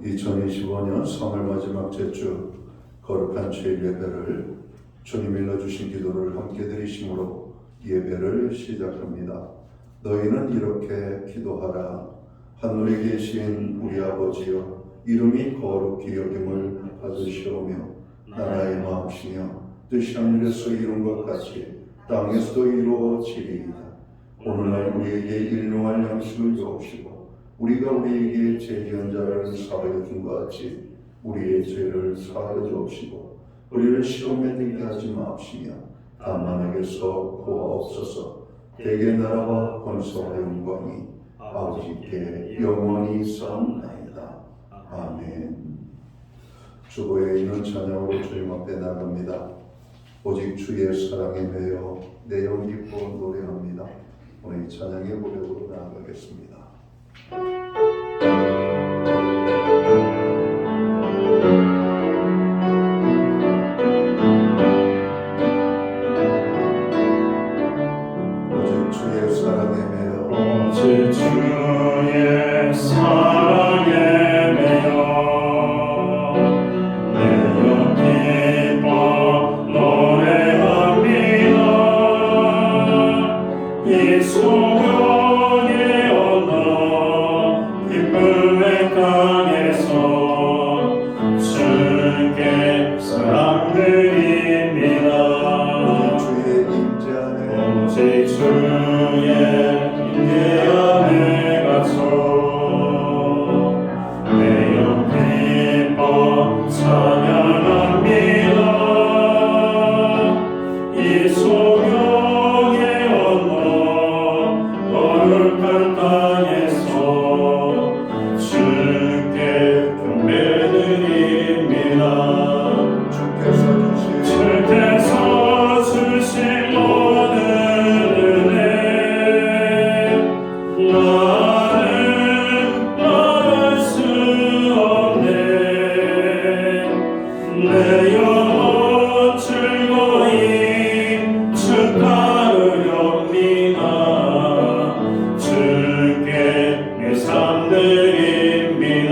2025년 3월 마지막 제주 거룩한 주일 예배를 주님 일러주신 기도를 함께 드리심으로 예배를 시작합니다. 너희는 이렇게 기도하라. 하늘에 계신 우리 아버지여, 이름이 거룩히 여김을 받으시오며 나라의 마음이시며 뜻이 하늘에서 이룬 것 같이 땅에서도 이루어지리이다. 오늘날 우리에게 일용할 양식을 주옵시고 우리가 우리에게 죄지은 자를 사하여 준 것 같이 우리의 죄를 사하여 주옵시고 우리를 시험에 들게 하지 마옵시며 다만 에게서 구하옵소서. 대개 나라와 권세와 영광이 아버지께 영원히 있사옵나이다. 아멘. 주보에 있는 찬양으로 주님 앞에 나갑니다. 오직 주의 사랑에 매여 내 영 기뻐 노래합니다. 오늘 이 찬양의 고백으로 나아가겠습니다. 오직 주의 사랑에 매여 오직 주의 사랑에 매여 내 영 기뻐 노래합니다. 이 소명의 언덕 기쁨의 땅에서 주께 사랑드립니다. 주의 임재 안에 오직 주의 임재 안에 갇혀 내 영 기뻐 찬양합니다. 이 소명의 언덕 거룩한 땅에서 주께 경배드립니다. 주께서 주신 모든 은혜 나는 말할 수 없네. 내 영혼 즐거이 주 따르렵니다. 주께 내 삶 드립니다.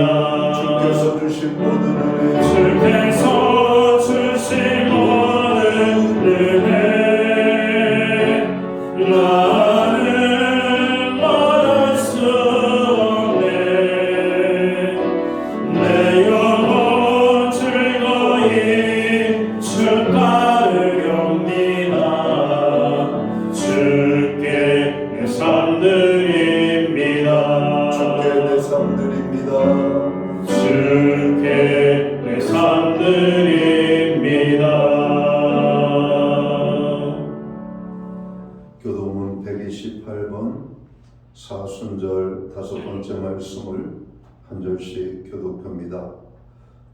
주께서 주신 모든 은혜 주께서 주신 모든 은혜 나는 말할 수 없네. 내 영혼 즐거이 주 따르렵니다. 주께 내 삶 드립니다. 주께 내 삶 드립니다. 주께 내 삶 드립니다. 교도문 128번 사순절 5번째 말씀을 한 절씩 교독합니다.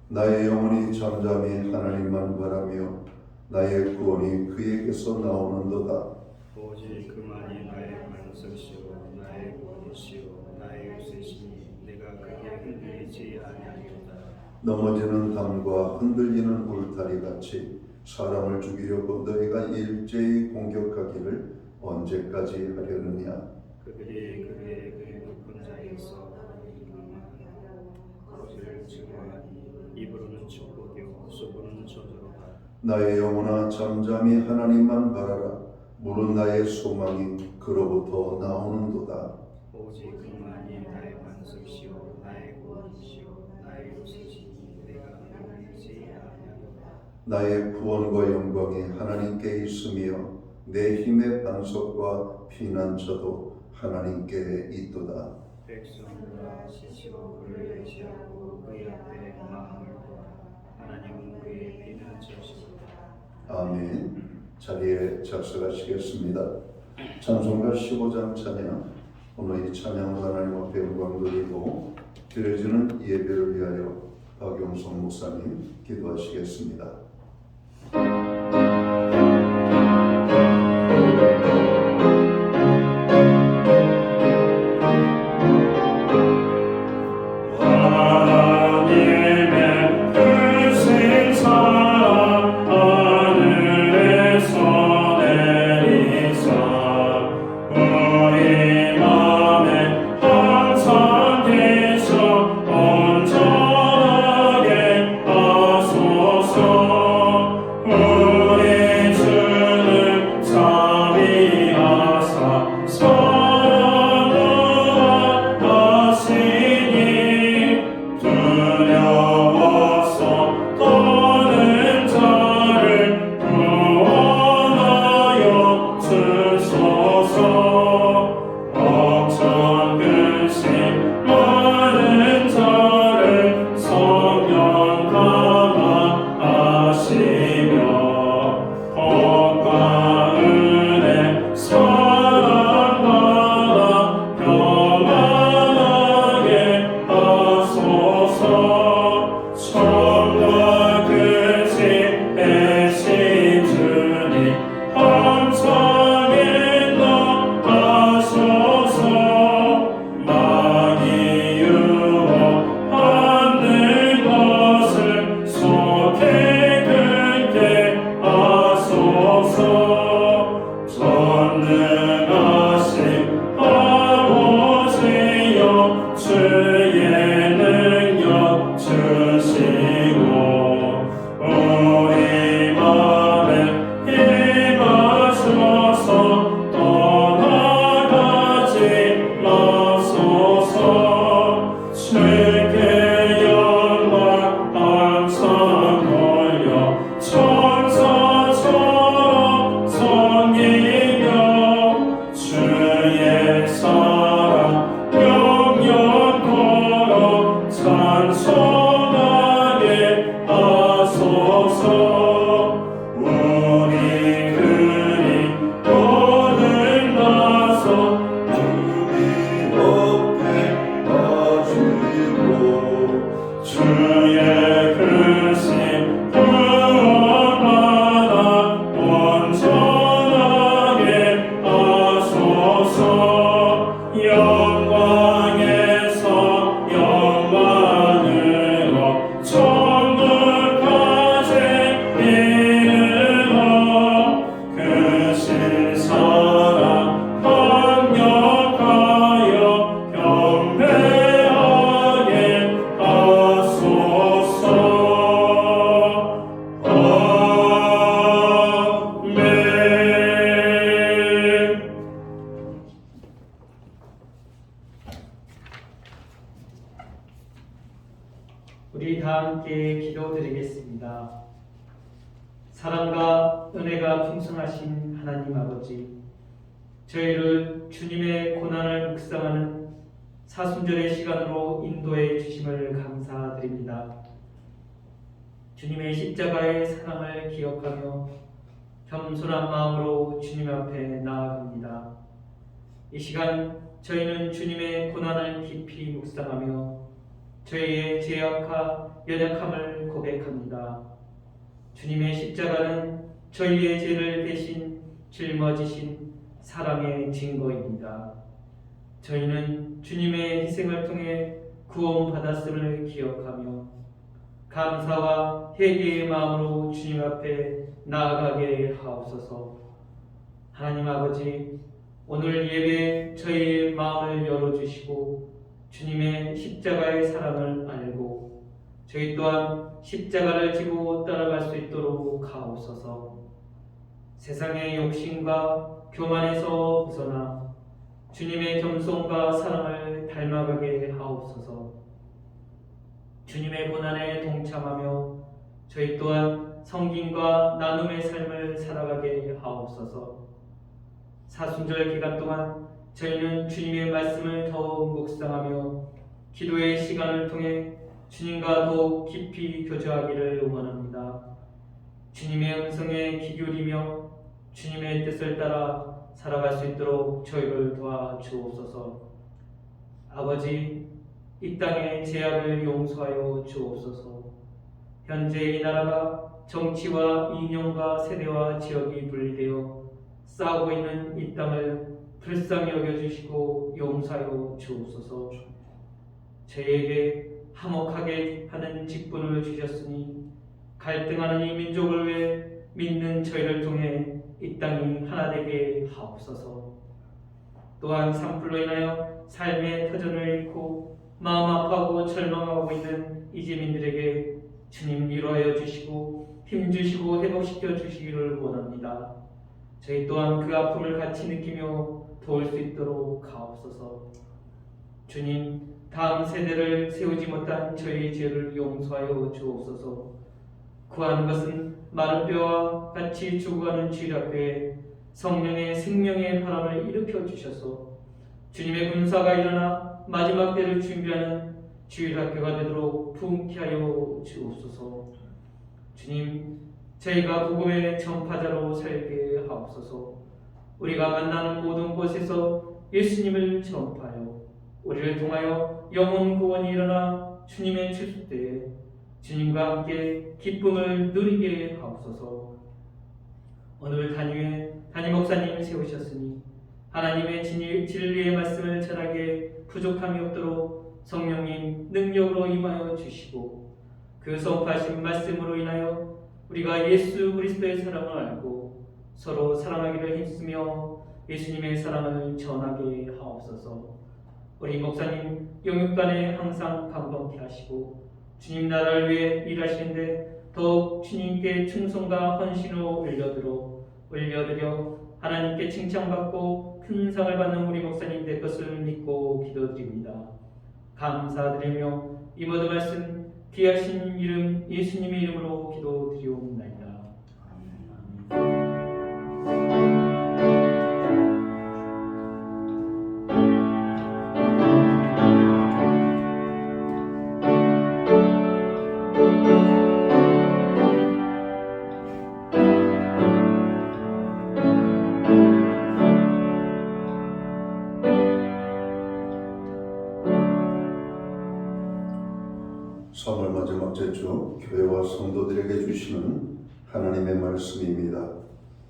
나의 영혼이 잠잠히 하나님만 바라며 나의 구원이 그에게서 나오는도다. 오직 그만이 나의 반석시요 나의 구원이시요 나의 요새시니 내가 크게 흔들리지 아니하리로다. 넘어지는 담과 흔들리는 울타리 같이 사람을 죽이려고 너희가 일제히 공격하기를 언제까지 하려느냐. 그들이 그의 그 높은 자리에서 거짓을 증거하니 입으로는 축복이요 속으로는 저주로다. 나의 영혼아 잠잠히 하나님만 바라라. 물은 나의 소망이 그로부터 나오는도다. 오직 그만이 나의 반석시요 나의 구원이시요 나의 요새시니 내가 흔들리지 아니하리로다. 나의 구원과 영광이 하나님께 있으며 내 힘의 반석과 피난처도 하나님께 있도다. 백성들아 시시로 그를 의지하고 그의 앞에 마음을 두라. 하나님은 그의 피난처시로다. 아멘. 자리에 작석하시겠습니다. 찬송가 15장 찬양. 오늘 이 찬양을 하나님 앞에 영광 돌리고 드려지는 예배를 위하여 박용성 목사님 기도하시겠습니다. 하나님의 크신 사랑 하늘에서 내리사 우리 맘에 항상 계셔 온전히 우리 다 함께 기도드리겠습니다. 사랑과 은혜가 풍성하신 하나님 아버지, 저희를 주님의 고난을 묵상하는 사순절의 시간으로 인도해 주심을 감사드립니다. 주님의 십자가의 사랑을 기억하며 겸손한 마음으로 주님 앞에 나아갑니다. 이 시간 저희는 주님의 고난을 깊이 묵상하며 저희의 죄악과 연약함을 고백합니다. 주님의 십자가는 저희의 죄를 대신 짊어지신 사랑의 증거입니다. 저희는 주님의 희생을 통해 구원받았음을 기억하며 감사와 회개의 마음으로 주님 앞에 나아가게 하옵소서. 하나님 아버지, 오늘 예배에 저희의 마음을 열어주시고 주님의 십자가의 사랑을 알고 저희 또한 십자가를 지고 따라갈 수 있도록 하옵소서. 세상의 욕심과 교만에서 벗어나 주님의 겸손과 사랑을 닮아가게 하옵소서. 주님의 고난에 동참하며 저희 또한 성김과 나눔의 삶을 살아가게 하옵소서. 사순절 기간 동안 저희는 주님의 말씀을 더욱 묵상하며 기도의 시간을 통해 주님과 더욱 깊이 교제하기를 원합니다. 주님의 음성에 귀 기울이며 주님의 뜻을 따라 살아갈 수 있도록 저희를 도와주옵소서. 아버지, 이 땅의 죄악을 용서하여 주옵소서. 현재 이 나라가 정치와 이념과 세대와 지역이 분리되어 싸우고 있는 이 땅을 불쌍히 여겨주시고 용서하여 주옵소서. 저희에게 화목하게 하는 직분을 주셨으니 갈등하는 이 민족을 위해 믿는 저희를 통해 이 땅이 하나 되게 하옵소서. 또한 산불로 인하여 삶의 터전을 잃고 마음 아파하고 절망하고 있는 이재민들에게 주님 위로하여 주시고 힘주시고 회복시켜 주시기를 원합니다. 저희 또한 그 아픔을 같이 느끼며 도울 수 있도록 하옵소서. 주님, 다음 세대를 세우지 못한 저희의 죄를 용서하여 주옵소서. 구하는 것은 마른 뼈와 같이 죽어가는 주일학교에 성령의 생명의 바람을 일으켜 주셔서 주님의 군사가 일어나 마지막 때를 준비하는 주일학교가 되도록 부흥케 하여 주옵소서. 주님, 저희가 복음의 전파자로 살게 하옵소서. 우리가 만나는 모든 곳에서 예수님을 전파하여 우리를 통하여 영혼 구원이 일어나 주님의 추수 때에 주님과 함께 기쁨을 누리게 하옵소서. 오늘 단위에 담임 목사님 세우셨으니 하나님의 진리의 말씀을 전하기에 부족함이 없도록 성령님 능력으로 임하여 주시고 그 선포하신 말씀으로 인하여 우리가 예수 그리스도의 사랑을 알고 서로 사랑하기를 힘쓰며 예수님의 사랑을 전하게 하옵소서. 우리 목사님 영육간에 항상 감동케 하시고 주님 나라를 위해 일하시는데 더욱 주님께 충성과 헌신으로 올려드려 하나님께 칭찬받고 큰 상을 받는 우리 목사님 될 것을 믿고 기도드립니다. 감사드리며 이 모든 말씀 귀하신 이름 예수님의 이름으로 기도드리옵나이다. 아멘. 선물 마지막 제주 교회와 성도들에게 주시는 하나님의 말씀입니다.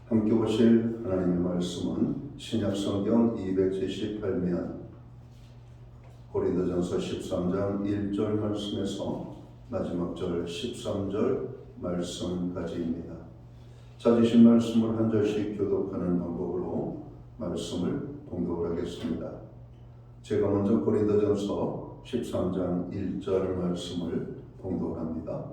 함께 보실 하나님의 말씀은 신약성경 278면 고린도전서 13장 1절 말씀에서 마지막 절 13절 말씀까지입니다. 찾으신 말씀을 한 절씩 교독하는 방법으로 말씀을 봉독을 하겠습니다. 제가 먼저 고린도전서 13장 1절 말씀을 봉독합니다.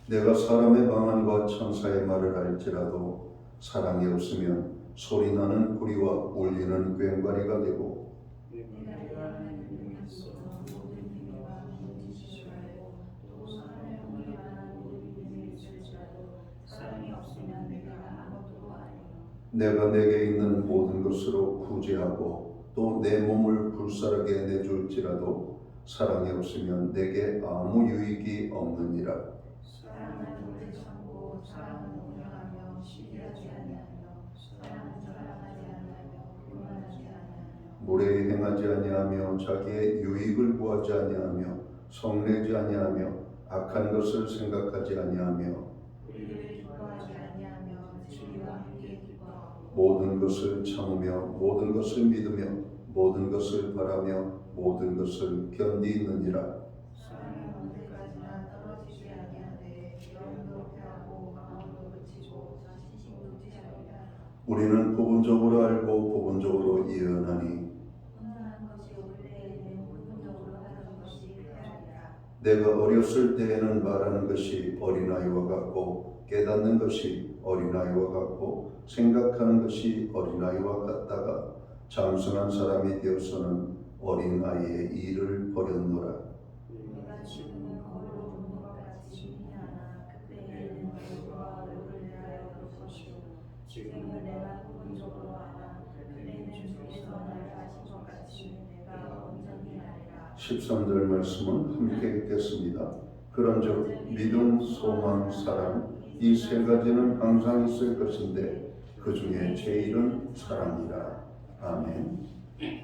내가 사람의 방언과 천사의 말을 할지라도 사랑이 없으면 소리나는 구리와 울리는 꽹과리가 되고 내가 내게 있는 모든 것으로 구제하고 또 내 몸을 불사르게 내줄지라도 사랑이 없으면 내게 아무 유익이 없느니라. 사랑은 오래 참고 사랑은 온유하며 시기하지 아니하며 사랑은 자랑하지 아니하며 교만하지 아니하며 무례히 행하지 아니하며 자기의 유익을 구하지 아니하며 성내지 아니하며 악한 것을 생각하지 아니하며 우리를 기뻐하지 아니하며 진리와 함께 기뻐하고 모든 것을 참으며 모든 것을 믿으며 모든 것을 바라며 모든 것을 견디느니라. 사랑은 언제까지나 떨어지지 아니하되 영도 패하고 마음도 그치고 자신심도 찌르리라. 우리는 부분적으로 알고 부분적으로 예언하니 온전한 것이 올 때에는 부분적으로 하는 것이 패하리라. 내가 어렸을 때에는 말하는 것이 어린아이와 같고 깨닫는 것이 어린아이와 같고 생각하는 것이 어린아이와 같다가 장성한 사람이 되어서는 어린아이의 일을 버렸노라. 내가 지금은 거울로 보는 것 같이 미하나 그때에는 얼굴과 얼굴을 대하여 볼 것이요 지금은 내가 부분적으로 하나 그때는 주께서 나를 하신 것 같이 내가 온전히 하리라. 13절 말씀은 함께 읽겠습니다. 그런즉 믿음, 소망, 사랑 이 세 가지는 항상 있을 것인데 그 중에 제일은 사랑이라. 아멘.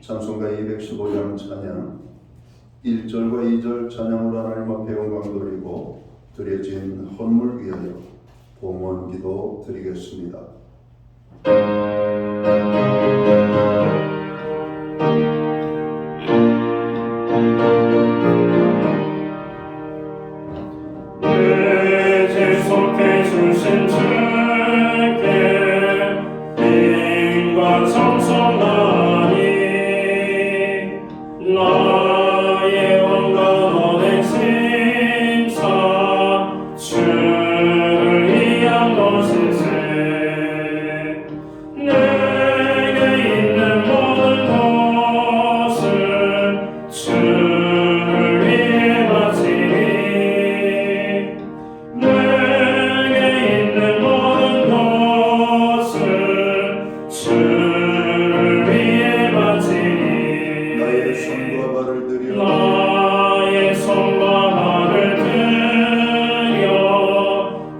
찬송가 215장 찬양 1절과 2절 찬양으로 하나님 앞에 영광 돌리고 드려진 헌물 위하여 봉헌 기도 드리겠습니다. 내 지속해 주신 주께 힘과 성성하니 나의 원과 내 심사 주를 위한 것일세. 내게 있는 모든 것을 주를 위해 바치니 내게 있는 모든 것을 주를 위해 바치니 나의 손과 발을 들여 나의 손과 발을 들여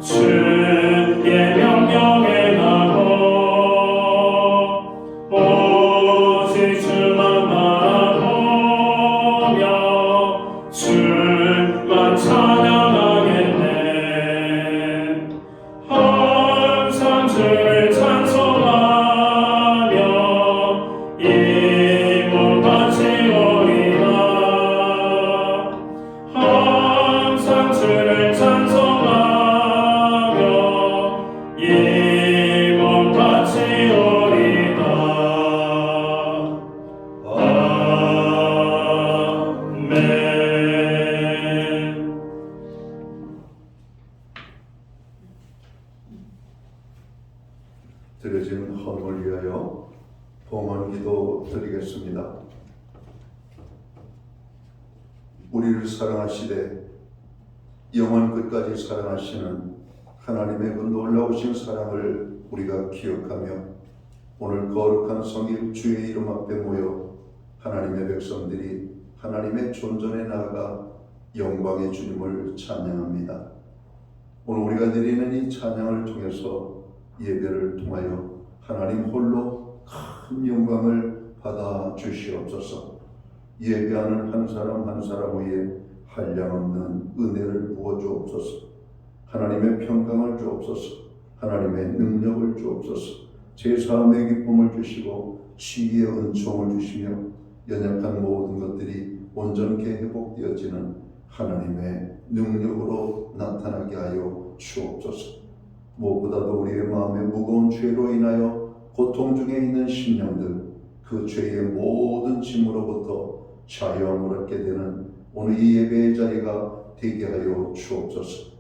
주의 명령에 나고 오직 주만 바라보며 주만 찬양하겠네. 항상 주를 찬송하며 이 몸 바치오리라. 항상 주를 찬송하며 이 몸 바치오리라. 아멘. 드려진 헌물 위하여 봉헌 기도 드리겠습니다. 우리를 사랑하시되 영원 끝까지 사랑하시는 하나님의 그 놀라우신 사랑을 우리가 기억하며 오늘 거룩한 성일 주의 이름 앞에 모여 하나님의 백성들이 하나님의 존전에 나아가 영광의 주님을 찬양합니다. 오늘 우리가 드리는 이 찬양을 통해서 예배를 통하여 하나님 홀로 큰 영광을 받아 주시옵소서. 예배하는 한 사람 한 사람 위에 한량없는 은혜를 부어 주옵소서. 하나님의 평강을 주옵소서. 하나님의 능력을 주옵소서. 제사함의 기쁨을 주시고 치유의 은총을 주시며 연약한 모든 것들이 온전케 회복되어지는 하나님의 능력으로 나타나게 하여 주옵소서. 무엇보다도 우리의 마음에 무거운 죄로 인하여 고통 중에 있는 심령들, 그 죄의 모든 짐으로부터 자유함을 얻게 되는 오늘 이 예배의 자리가 되게 하여 주옵소서.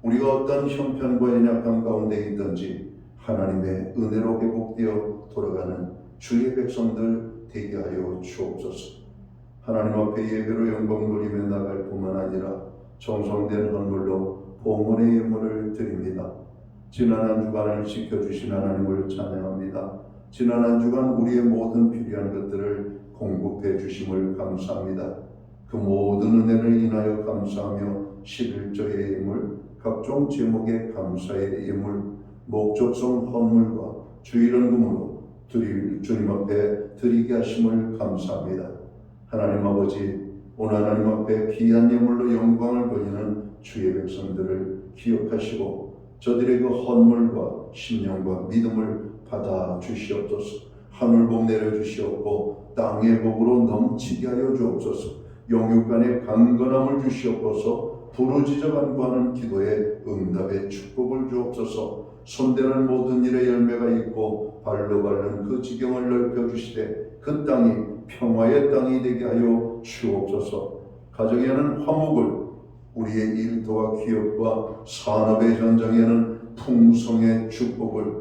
우리가 어떤 형편과 연약함 가운데 있든지 하나님의 은혜로 회복되어 돌아가는 주의 백성들 되게 하여 주옵소서. 하나님 앞에 예배로 영광 돌리며 나갈 뿐만 아니라 정성된 헌물로 봉헌의 예물을 드립니다. 지난 한 주간을 지켜주신 하나님을 찬양합니다. 지난 한 주간 우리의 모든 필요한 것들을 공급해 주심을 감사합니다. 그 모든 은혜를 인하여 감사하며 11조의 예물, 각종 제목의 감사의 예물, 목적성 헌물과 주일헌금으로 주님 앞에 드리게 하심을 감사합니다. 하나님 아버지, 오늘 하나님 앞에 귀한 예물로 영광을 돌리는 주의 백성들을 기억하시고 저들의 그 헌물과 심령과 믿음을 받아 주시옵소서. 하늘복 내려주시옵고 땅의 복으로 넘치게 하여 주옵소서. 영육간의 강건함을 주시옵소서. 부르짖어 간구하는 기도에 응답의 축복을 주옵소서. 손대는 모든 일에 열매가 있고 발로 밟는 그 지경을 넓혀주시되 그 땅이 평화의 땅이 되게 하여 주옵소서. 가정에는 화목을, 우리의 일터와 기업과 산업의 현장에는 풍성의 축복을,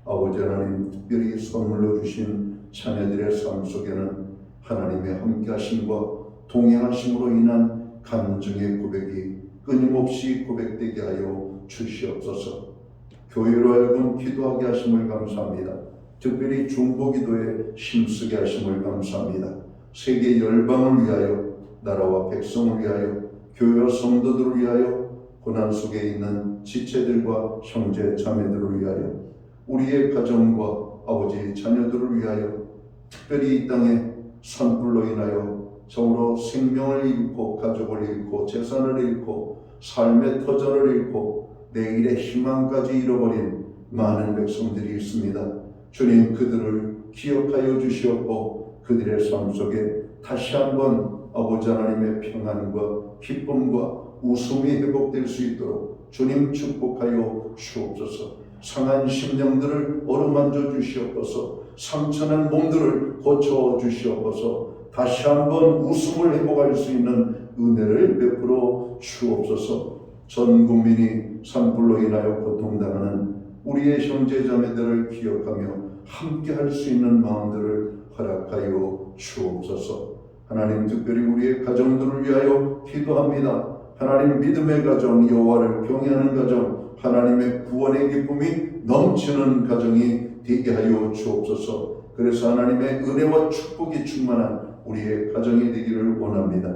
아버지 하나님 특별히 선물로 주신 자녀들의 삶 속에는 하나님의 함께하심과 동행하심으로 인한 간증의 고백이 끊임없이 고백되게 하여 주시옵소서. 교회로 하여금 기도하게 하심을 감사합니다. 특별히 중보기도에 힘쓰게 하심을 감사합니다. 세계 열방을 위하여, 나라와 백성을 위하여, 교회와 성도들을 위하여, 고난 속에 있는 지체들과 형제 자매들을 위하여, 우리의 가정과 아버지 자녀들을 위하여, 특별히 이 땅에 산불로 인하여 정으로 생명을 잃고 가족을 잃고 재산을 잃고 삶의 터전을 잃고 내일의 희망까지 잃어버린 많은 백성들이 있습니다. 주님, 그들을 기억하여 주시옵고 그들의 삶 속에 다시 한번 아버지 하나님의 평안과 기쁨과 웃음이 회복될 수 있도록 주님 축복하여 주옵소서. 상한 심령들을 어루만져 주시옵소서. 상처난 몸들을 고쳐 주시옵소서. 다시 한번 웃음을 회복할 수 있는 은혜를 베풀어 주옵소서. 전 국민이 산불로 인하여 고통당하는 우리의 형제자매들을 기억하며 함께 할 수 있는 마음들을 허락하여 주옵소서. 하나님, 특별히 우리의 가정들을 위하여 기도합니다. 하나님, 믿음의 가정, 여호와를 경외하는 가정, 하나님의 구원의 기쁨이 넘치는 가정이 되게 하여 주옵소서. 그래서 하나님의 은혜와 축복이 충만한 우리의 가정이 되기를 원합니다.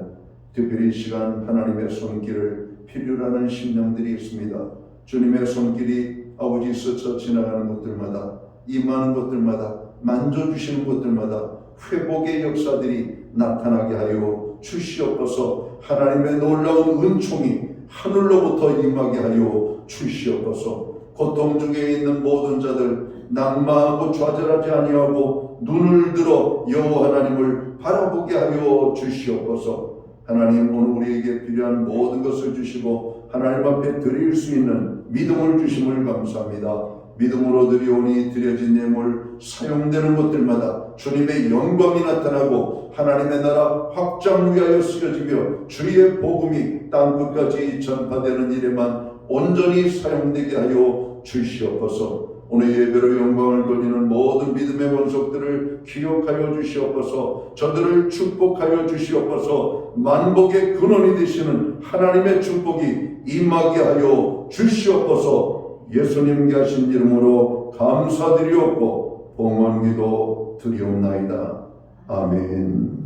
특별히 이 시간 하나님의 손길을 필요로 하는 심령들이 있습니다. 주님의 손길이 아버지 스쳐 지나가는 곳들마다, 임하는 곳들마다, 만져주시는 곳들마다 회복의 역사들이 나타나게 하여 주시옵소서. 하나님의 놀라운 은총이 하늘로부터 임하게 하여 주시옵소서. 고통 중에 있는 모든 자들 낙마하고 좌절하지 아니하고 눈을 들어 여호와 하나님을 바라보게 하여 주시옵소서. 하나님, 오늘 우리에게 필요한 모든 것을 주시고 하나님 앞에 드릴 수 있는 믿음을 주심을 감사합니다. 믿음으로 드리오니 드려진 예물 사용되는 것들마다 주님의 영광이 나타나고 하나님의 나라 확장 위하여 쓰여지며 주의 복음이 땅끝까지 전파되는 일에만 온전히 사용되게 하여 주시옵소서. 오늘 예배로 영광을 돌리는 모든 믿음의 원석들을 기억하여 주시옵소서. 저들을 축복하여 주시옵소서. 만복의 근원이 되시는 하나님의 축복이 임하게 하여 주시옵소서. 예수님께 하신 이름으로 감사드리옵고 봉헌기도 드리옵나이다. 아멘.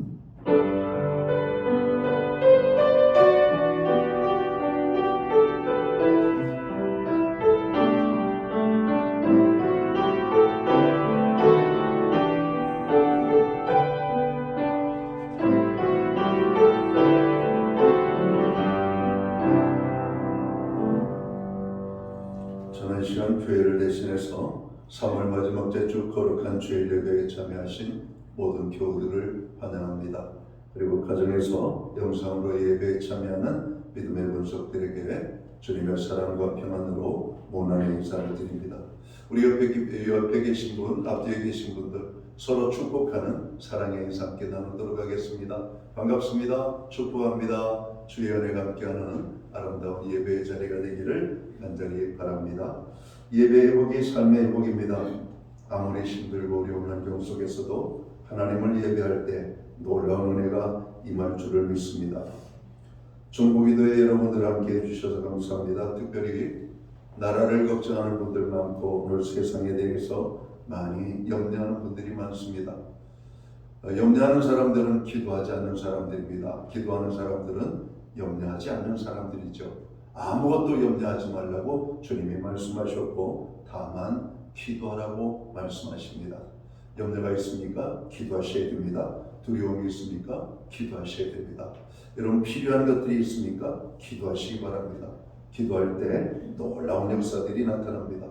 저는 이 시간 교회를 대신해서 3월 마지막 주 거룩한 주일 예배에 참여하신 모든 교우들을 환영합니다. 그리고 가정에서 영상으로 예배에 참여하는 믿음의 본석들에게 주님의 사랑과 평안으로 모난의 인사를 드립니다. 우리 옆에 계신 분, 앞뒤에 계신 분들 서로 축복하는 사랑의 인사 함께 나누도록 하겠습니다. 반갑습니다. 축복합니다. 주의 은혜가 함께하는 아름다운 예배의 자리가 되기를 간절히 바랍니다. 예배 회복이 삶의 회복입니다. 아무리 힘들고 어려운 환경 속에서도 하나님을 예배할 때 놀라운 은혜가 임할 줄을 믿습니다. 중보기도에 여러분들 함께 해주셔서 감사합니다. 특별히 나라를 걱정하는 분들 많고 오늘 세상에 대해서 많이 염려하는 분들이 많습니다. 염려하는 사람들은 기도하지 않는 사람들입니다. 기도하는 사람들은 염려하지 않는 사람들이죠. 아무것도 염려하지 말라고 주님이 말씀하셨고 다만 기도하라고 말씀하십니다. 염려가 있습니까? 기도하셔야 됩니다. 두려움이 있습니까? 기도하셔야 됩니다. 여러분 필요한 것들이 있습니까? 기도하시기 바랍니다. 기도할 때 놀라운 역사들이 나타납니다.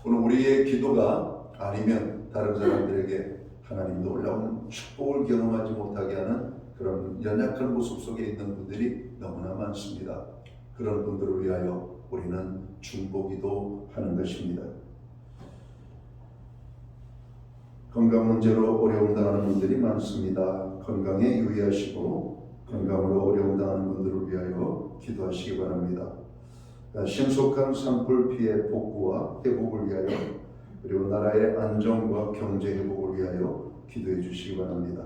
오늘 우리의 기도가 아니면 다른 사람들에게 하나님 놀라운 축복을 경험하지 못하게 하는 그런 연약한 모습 속에 있는 분들이 너무나 많습니다. 그런 분들을 위하여 우리는 중보기도 하는 것입니다. 건강 문제로 어려움 당하는 분들이 많습니다. 건강에 유의하시고 건강으로 어려움 당하는 분들을 위하여 기도하시기 바랍니다. 신속한 산불 피해 복구와 회복을 위하여 그리고 나라의 안정과 경제 회복을 위하여 기도해 주시기 바랍니다.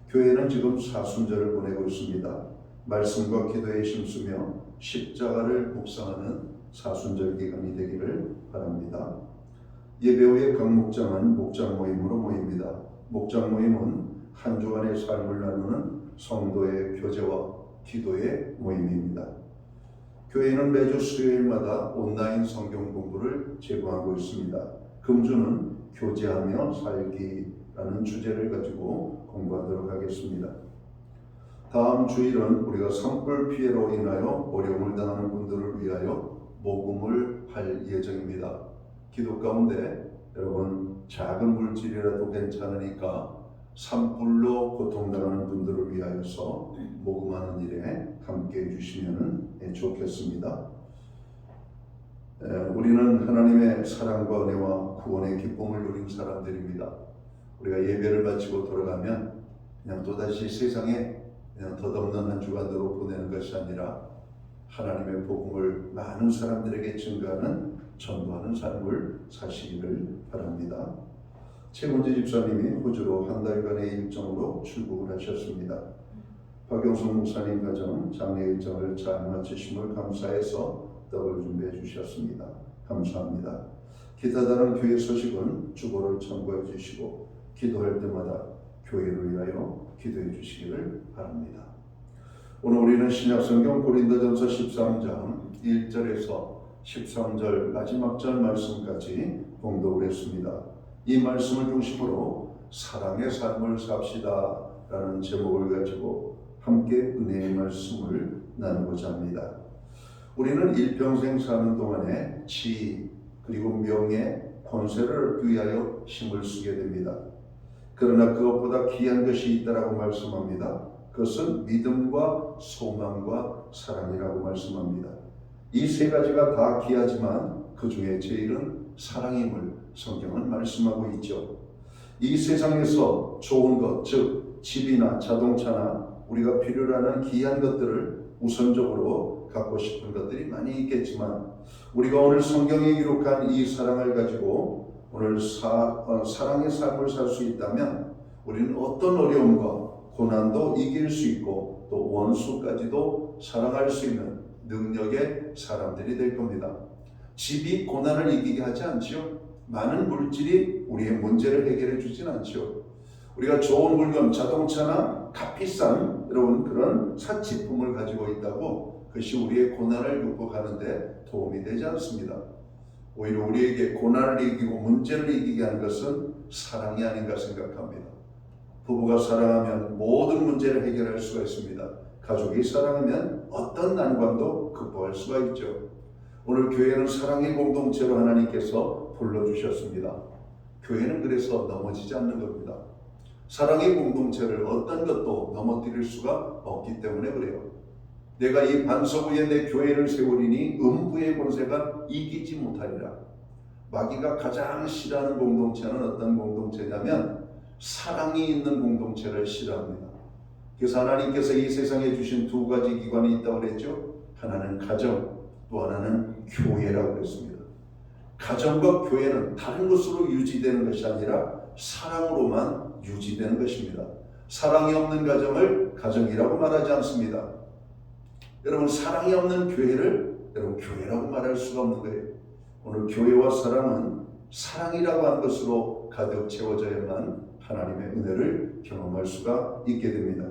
교회는 지금 사순절을 보내고 있습니다. 말씀과 기도에 힘쓰며 십자가를 묵상하는 사순절 기간이 되기를 바랍니다. 예배 후에 각 목장은 목장 모임으로 모입니다. 목장 모임은 한 주간의 삶을 나누는 성도의 교제와 기도의 모임입니다. 교회는 매주 수요일마다 온라인 성경 공부를 제공하고 있습니다. 금주는 교제하며 살기라는 주제를 가지고 공부하도록 하겠습니다. 다음 주일은 우리가 산불 피해로 인하여 어려움을 당하는 분들을 위하여 모금을 할 예정입니다. 기도 가운데 여러분 작은 물질이라도 괜찮으니까 산불로 고통당하는 분들을 위하여서 모금하는 일에 함께 해주시면 좋겠습니다. 우리는 하나님의 사랑과 은혜와 구원의 기쁨을 누린 사람들입니다. 우리가 예배를 마치고 돌아가면 그냥 또다시 세상에 그냥 덧없는 한 주간으로 보내는 것이 아니라 하나님의 복음을 많은 사람들에게 증거하는 전도하는 삶을 사시기를 바랍니다. 최문지 집사님이 호주로 한 달간의 일정으로 출국을 하셨습니다. 박용성 목사님 가정 장례 일정을 잘 마치심을 감사해서 떡을 준비해 주셨습니다. 감사합니다. 기타 다른 교회 소식은 주보를 참고해 주시고 기도할 때마다 교회를 위하여 기도해 주시기를 바랍니다. 오늘 우리는 신약성경 고린도전서 13장 1절에서 13절 마지막 절 말씀까지 봉독을 했습니다. 이 말씀을 중심으로 사랑의 삶을 삽시다 라는 제목을 가지고 함께 은혜의 말씀을 나누고자 합니다. 우리는 일평생 사는 동안에 지위 그리고 명예, 권세를 얻기 위하여 힘을 쓰게 됩니다. 그러나 그것보다 귀한 것이 있다라고 말씀합니다. 그것은 믿음과 소망과 사랑이라고 말씀합니다. 이 세 가지가 다 귀하지만 그 중에 제일은 사랑임을 성경은 말씀하고 있죠. 이 세상에서 좋은 것, 즉 집이나 자동차나 우리가 필요로 하는 귀한 것들을 우선적으로 갖고 싶은 것들이 많이 있겠지만 우리가 오늘 성경에 기록한 이 사랑을 가지고 오늘 사랑의 삶을 살 수 있다면 우리는 어떤 어려움과 고난도 이길 수 있고 또 원수까지도 사랑할 수 있는 능력의 사람들이 될 겁니다. 집이 고난을 이기게 하지 않지요. 많은 물질이 우리의 문제를 해결해 주진 않지요. 우리가 좋은 물건, 자동차나 값비싼 여러분 그런 사치품을 가지고 있다고 그것이 우리의 고난을 극복하는 데 도움이 되지 않습니다. 오히려 우리에게 고난을 이기고 문제를 이기게 하는 것은 사랑이 아닌가 생각합니다. 부부가 사랑하면 모든 문제를 해결할 수가 있습니다. 가족이 사랑하면 어떤 난관도 극복할 수가 있죠. 오늘 교회는 사랑의 공동체로 하나님께서 불러주셨습니다. 교회는 그래서 넘어지지 않는 겁니다. 사랑의 공동체를 어떤 것도 넘어뜨릴 수가 없기 때문에 그래요. 내가 이 반석 위에 내 교회를 세우리니 음부의 권세가 이기지 못하리라. 마귀가 가장 싫어하는 공동체는 어떤 공동체냐면 사랑이 있는 공동체를 싫어합니다. 그래서 하나님께서 이 세상에 주신 두 가지 기관이 있다고 그랬죠. 하나는 가정, 또 하나는 교회라고 그랬습니다. 가정과 교회는 다른 것으로 유지되는 것이 아니라 사랑으로만 유지되는 것입니다. 사랑이 없는 가정을 가정이라고 말하지 않습니다. 여러분 사랑이 없는 교회를 여러분 교회라고 말할 수가 없는 거예요. 오늘 교회와 사랑은 사랑이라고 하는 것으로 가득 채워져야만 하나님의 은혜를 경험할 수가 있게 됩니다.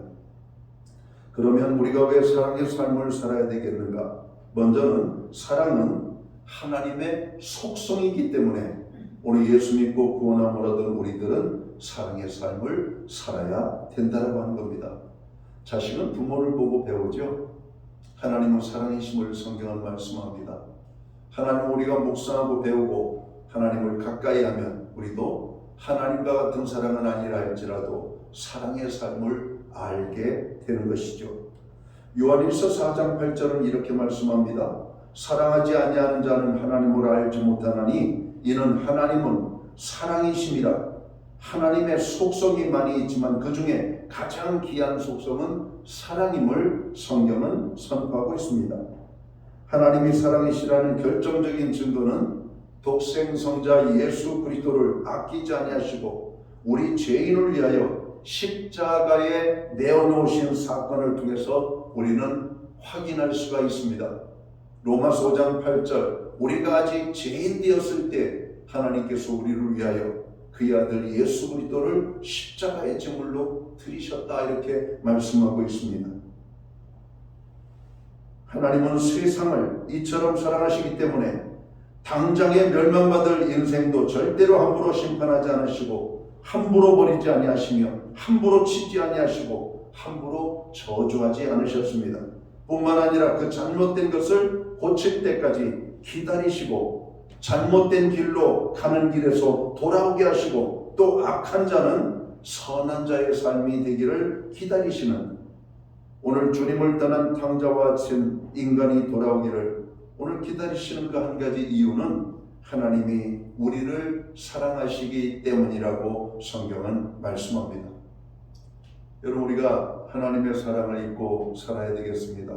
그러면 우리가 왜 사랑의 삶을 살아야 되겠는가? 먼저는 사랑은 하나님의 속성이기 때문에 오늘 예수 믿고 구원함을 얻은 우리들은 사랑의 삶을 살아야 된다고 하는 겁니다. 자식은 부모를 보고 배우죠. 하나님은 사랑이심을 성경은 말씀합니다. 하나님 우리가 묵상하고 배우고 하나님을 가까이 하면 우리도 하나님과 같은 사랑은 아니라 할지라도 사랑의 삶을 알게 되는 것이죠. 요한일서 4장 8절은 이렇게 말씀합니다. 사랑하지 아니하는 자는 하나님을 알지 못하나니 이는 하나님은 사랑이심이라. 하나님의 속성이 많이 있지만 그 중에 가장 귀한 속성은 사랑임을 성경은 선포하고 있습니다. 하나님이 사랑이시라는 결정적인 증거는 독생성자 예수 그리스도를 아끼지 아니하시고 우리 죄인을 위하여 십자가에 내어놓으신 사건을 통해서 우리는 확인할 수가 있습니다. 로마서 5장 8절 우리가 아직 죄인 되었을 때 하나님께서 우리를 위하여 그의 아들 예수 그리스도를 십자가의 제물로 드리셨다 이렇게 말씀하고 있습니다. 하나님은 세상을 이처럼 사랑하시기 때문에 당장에 멸망받을 인생도 절대로 함부로 심판하지 않으시고 함부로 버리지 아니하시며 함부로 치지 아니하시고 함부로 저주하지 않으셨습니다. 뿐만 아니라 그 잘못된 것을 고칠 때까지 기다리시고 잘못된 길로 가는 길에서 돌아오게 하시고 또 악한 자는 선한 자의 삶이 되기를 기다리시는 오늘 주님을 떠난 탕자와 같은 인간이 돌아오기를 오늘 기다리시는 그 한 가지 이유는 하나님이 우리를 사랑하시기 때문이라고 성경은 말씀합니다. 여러분 우리가 하나님의 사랑을 잊고 살아야 되겠습니다.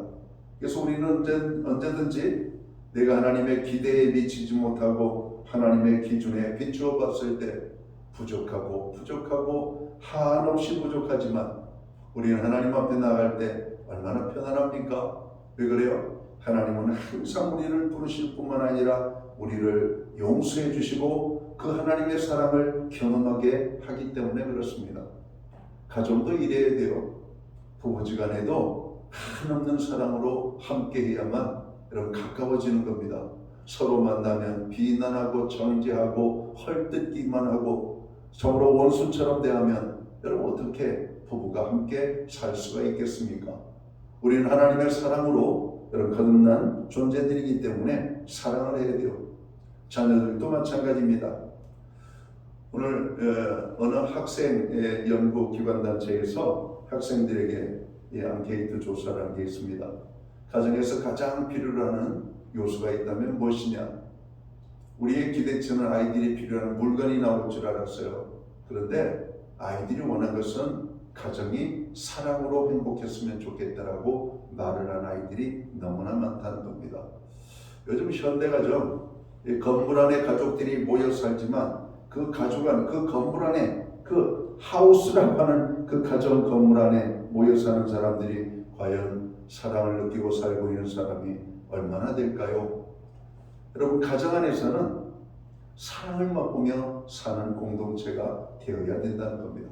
그래서 우리는 언제든지 내가 하나님의 기대에 미치지 못하고 하나님의 기준에 비추어 봤을 때 부족하고 한없이 부족하지만 우리는 하나님 앞에 나갈 때 얼마나 편안합니까? 왜 그래요? 하나님은 항상 우리를 부르실 뿐만 아니라 우리를 용서해 주시고 그 하나님의 사랑을 경험하게 하기 때문에 그렇습니다. 가정도 이래야 돼요. 부부지간에도 한없는 사랑으로 함께 해야만 여러분 가까워지는 겁니다. 서로 만나면 비난하고 정죄하고 헐뜯기만 하고 서로 원수처럼 대하면 여러분 어떻게 부부가 함께 살 수가 있겠습니까? 우리는 하나님의 사랑으로 여러분 거듭난 존재들이기 때문에 사랑을 해야 돼요. 자녀들도 마찬가지입니다. 오늘 어느 학생 연구 기관단체에서 학생들에게 앙케이트 조사를 한 게 있습니다. 가정에서 가장 필요로 하는 요소가 있다면 무엇이냐? 우리의 기대치는 아이들이 필요한 물건이 나올 줄 알았어요. 그런데 아이들이 원하는 것은 가정이 사랑으로 행복했으면 좋겠다라고 말을 한 아이들이 너무나 많다는 겁니다. 요즘 현대가정 건물 안에 가족들이 모여 살지만 그 가족 안, 그 건물 안에 그 하우스라고 하는 그 가정 건물 안에 모여 사는 사람들이 과연 사랑을 느끼고 살고 있는 사람이 얼마나 될까요? 여러분 가정 안에서는 사랑을 맛보며 사는 공동체가 되어야 된다는 겁니다.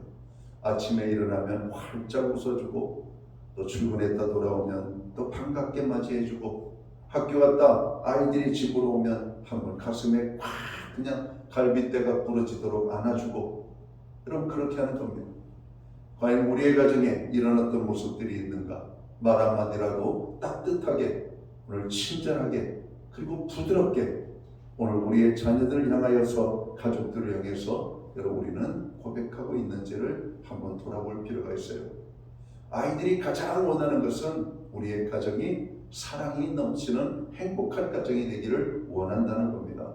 아침에 일어나면 활짝 웃어주고 또 출근했다 돌아오면 또 반갑게 맞이해주고 학교 갔다 아이들이 집으로 오면 한번 가슴에 꽉 그냥 갈빗대가 부러지도록 안아주고 여러분 그렇게 하는 겁니다. 과연 우리의 가정에 이런 어떤 모습들이 있는가? 말 한마디라도 따뜻하게 오늘 친절하게 그리고 부드럽게 오늘 우리의 자녀들을 향하여서 가족들을 향해서 여러분 우리는 고백하고 있는지를 한번 돌아볼 필요가 있어요. 아이들이 가장 원하는 것은 우리의 가정이 사랑이 넘치는 행복한 가정이 되기를 원한다는 겁니다.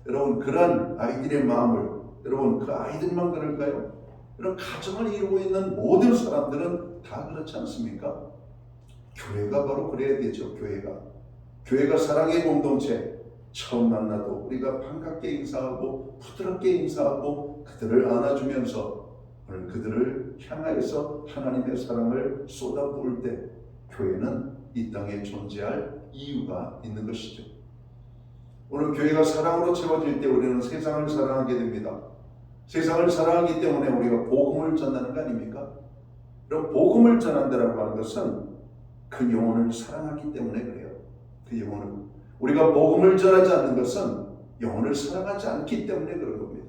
여러분 그런 아이들의 마음을 여러분 그 아이들만 그럴까요? 여러분 가정을 이루고 있는 모든 사람들은 다 그렇지 않습니까? 교회가 바로 그래야 되죠. 교회가 사랑의 공동체. 처음 만나도 우리가 반갑게 인사하고 부드럽게 인사하고 그들을 안아주면서 오늘 그들을 향하여서 하나님의 사랑을 쏟아부을 때 교회는 이 땅에 존재할 이유가 있는 것이죠. 오늘 교회가 사랑으로 채워질 때 우리는 세상을 사랑하게 됩니다. 세상을 사랑하기 때문에 우리가 복음을 전하는 거 아닙니까? 그럼 복음을 전한다라고 하는 것은 그 영혼을 사랑하기 때문에 그래요. 그 영혼을. 우리가 복음을 전하지 않는 것은 영혼을 사랑하지 않기 때문에 그런 겁니다.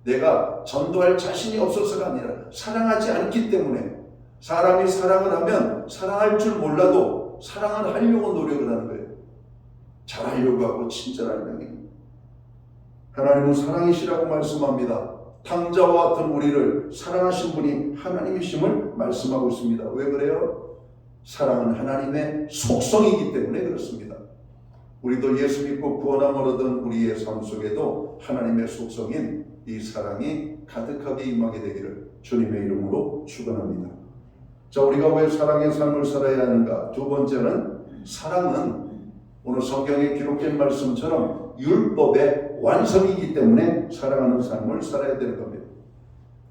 내가 전도할 자신이 없어서가 아니라 사랑하지 않기 때문에. 사람이 사랑을 하면 사랑할 줄 몰라도 사랑을 하려고 노력을 하는 거예요. 잘하려고 하고 친절하려고. 하나님은 사랑이시라고 말씀합니다. 탕자와 같은 우리를 사랑하신 분이 하나님이심을 말씀하고 있습니다. 왜 그래요? 사랑은 하나님의 속성이기 때문에 그렇습니다. 우리도 예수 믿고 구원함을 얻은 우리의 삶 속에도 하나님의 속성인 이 사랑이 가득하게 임하게 되기를 주님의 이름으로 축원합니다. 자, 우리가 왜 사랑의 삶을 살아야 하는가? 두 번째는 사랑은 오늘 성경에 기록된 말씀처럼 율법의 완성이기 때문에 사랑하는 삶을 살아야 되는 겁니다.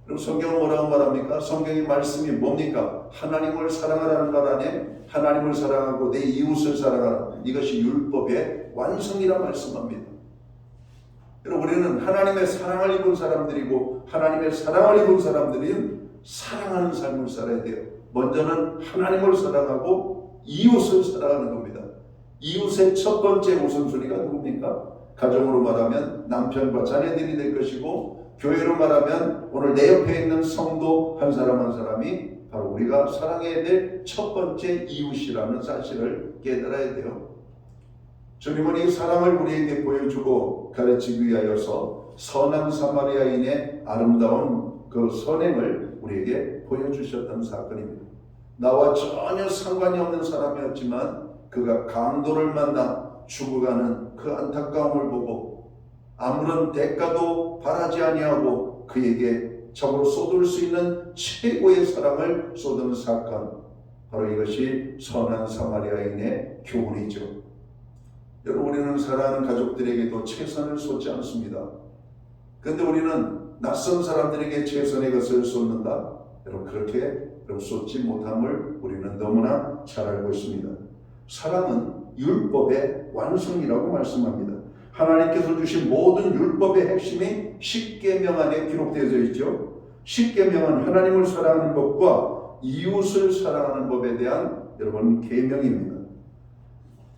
그럼 성경은 뭐라고 말합니까? 성경의 말씀이 뭡니까? 하나님을 사랑하라는 말 안에 하나님을 사랑하고 내 이웃을 사랑하라. 이것이 율법의 완성이라 말씀합니다. 여러분, 우리는 하나님의 사랑을 입은 사람들이고 하나님의 사랑을 입은 사람들은 사랑하는 삶을 살아야 돼요. 먼저는 하나님을 사랑하고 이웃을 사랑하는 겁니다. 이웃의 첫 번째 우선순위가 누굽니까? 가정으로 말하면 남편과 자녀들이 될 것이고, 교회로 말하면 오늘 내 옆에 있는 성도 한 사람 한 사람이 바로 우리가 사랑해야 될 첫 번째 이웃이라는 사실을 깨달아야 돼요. 주님은 이 사랑을 우리에게 보여주고 가르치기 위하여서 선한 사마리아인의 아름다운 그 선행을 우리에게 보여주셨던 사건입니다. 나와 전혀 상관이 없는 사람이었지만 그가 강도를 만나 죽어가는 그 안타까움을 보고 아무런 대가도 바라지 아니하고 그에게 적으로 쏟을 수 있는 최고의 사랑을 쏟은 사건, 바로 이것이 선한 사마리아인의 교훈이죠. 여러분, 우리는 사랑하는 가족들에게도 최선을 쏟지 않습니다. 그런데 우리는 낯선 사람들에게 최선의 것을 쏟는다. 여러분, 그렇게 쏟지 못함을 우리는 너무나 잘 알고 있습니다. 사랑은 율법의 완성이라고 말씀합니다. 하나님께서 주신 모든 율법의 핵심이 십계명 안에 기록되어 있죠. 십계명은 하나님을 사랑하는 법과 이웃을 사랑하는 법에 대한 여러분 계명입니다.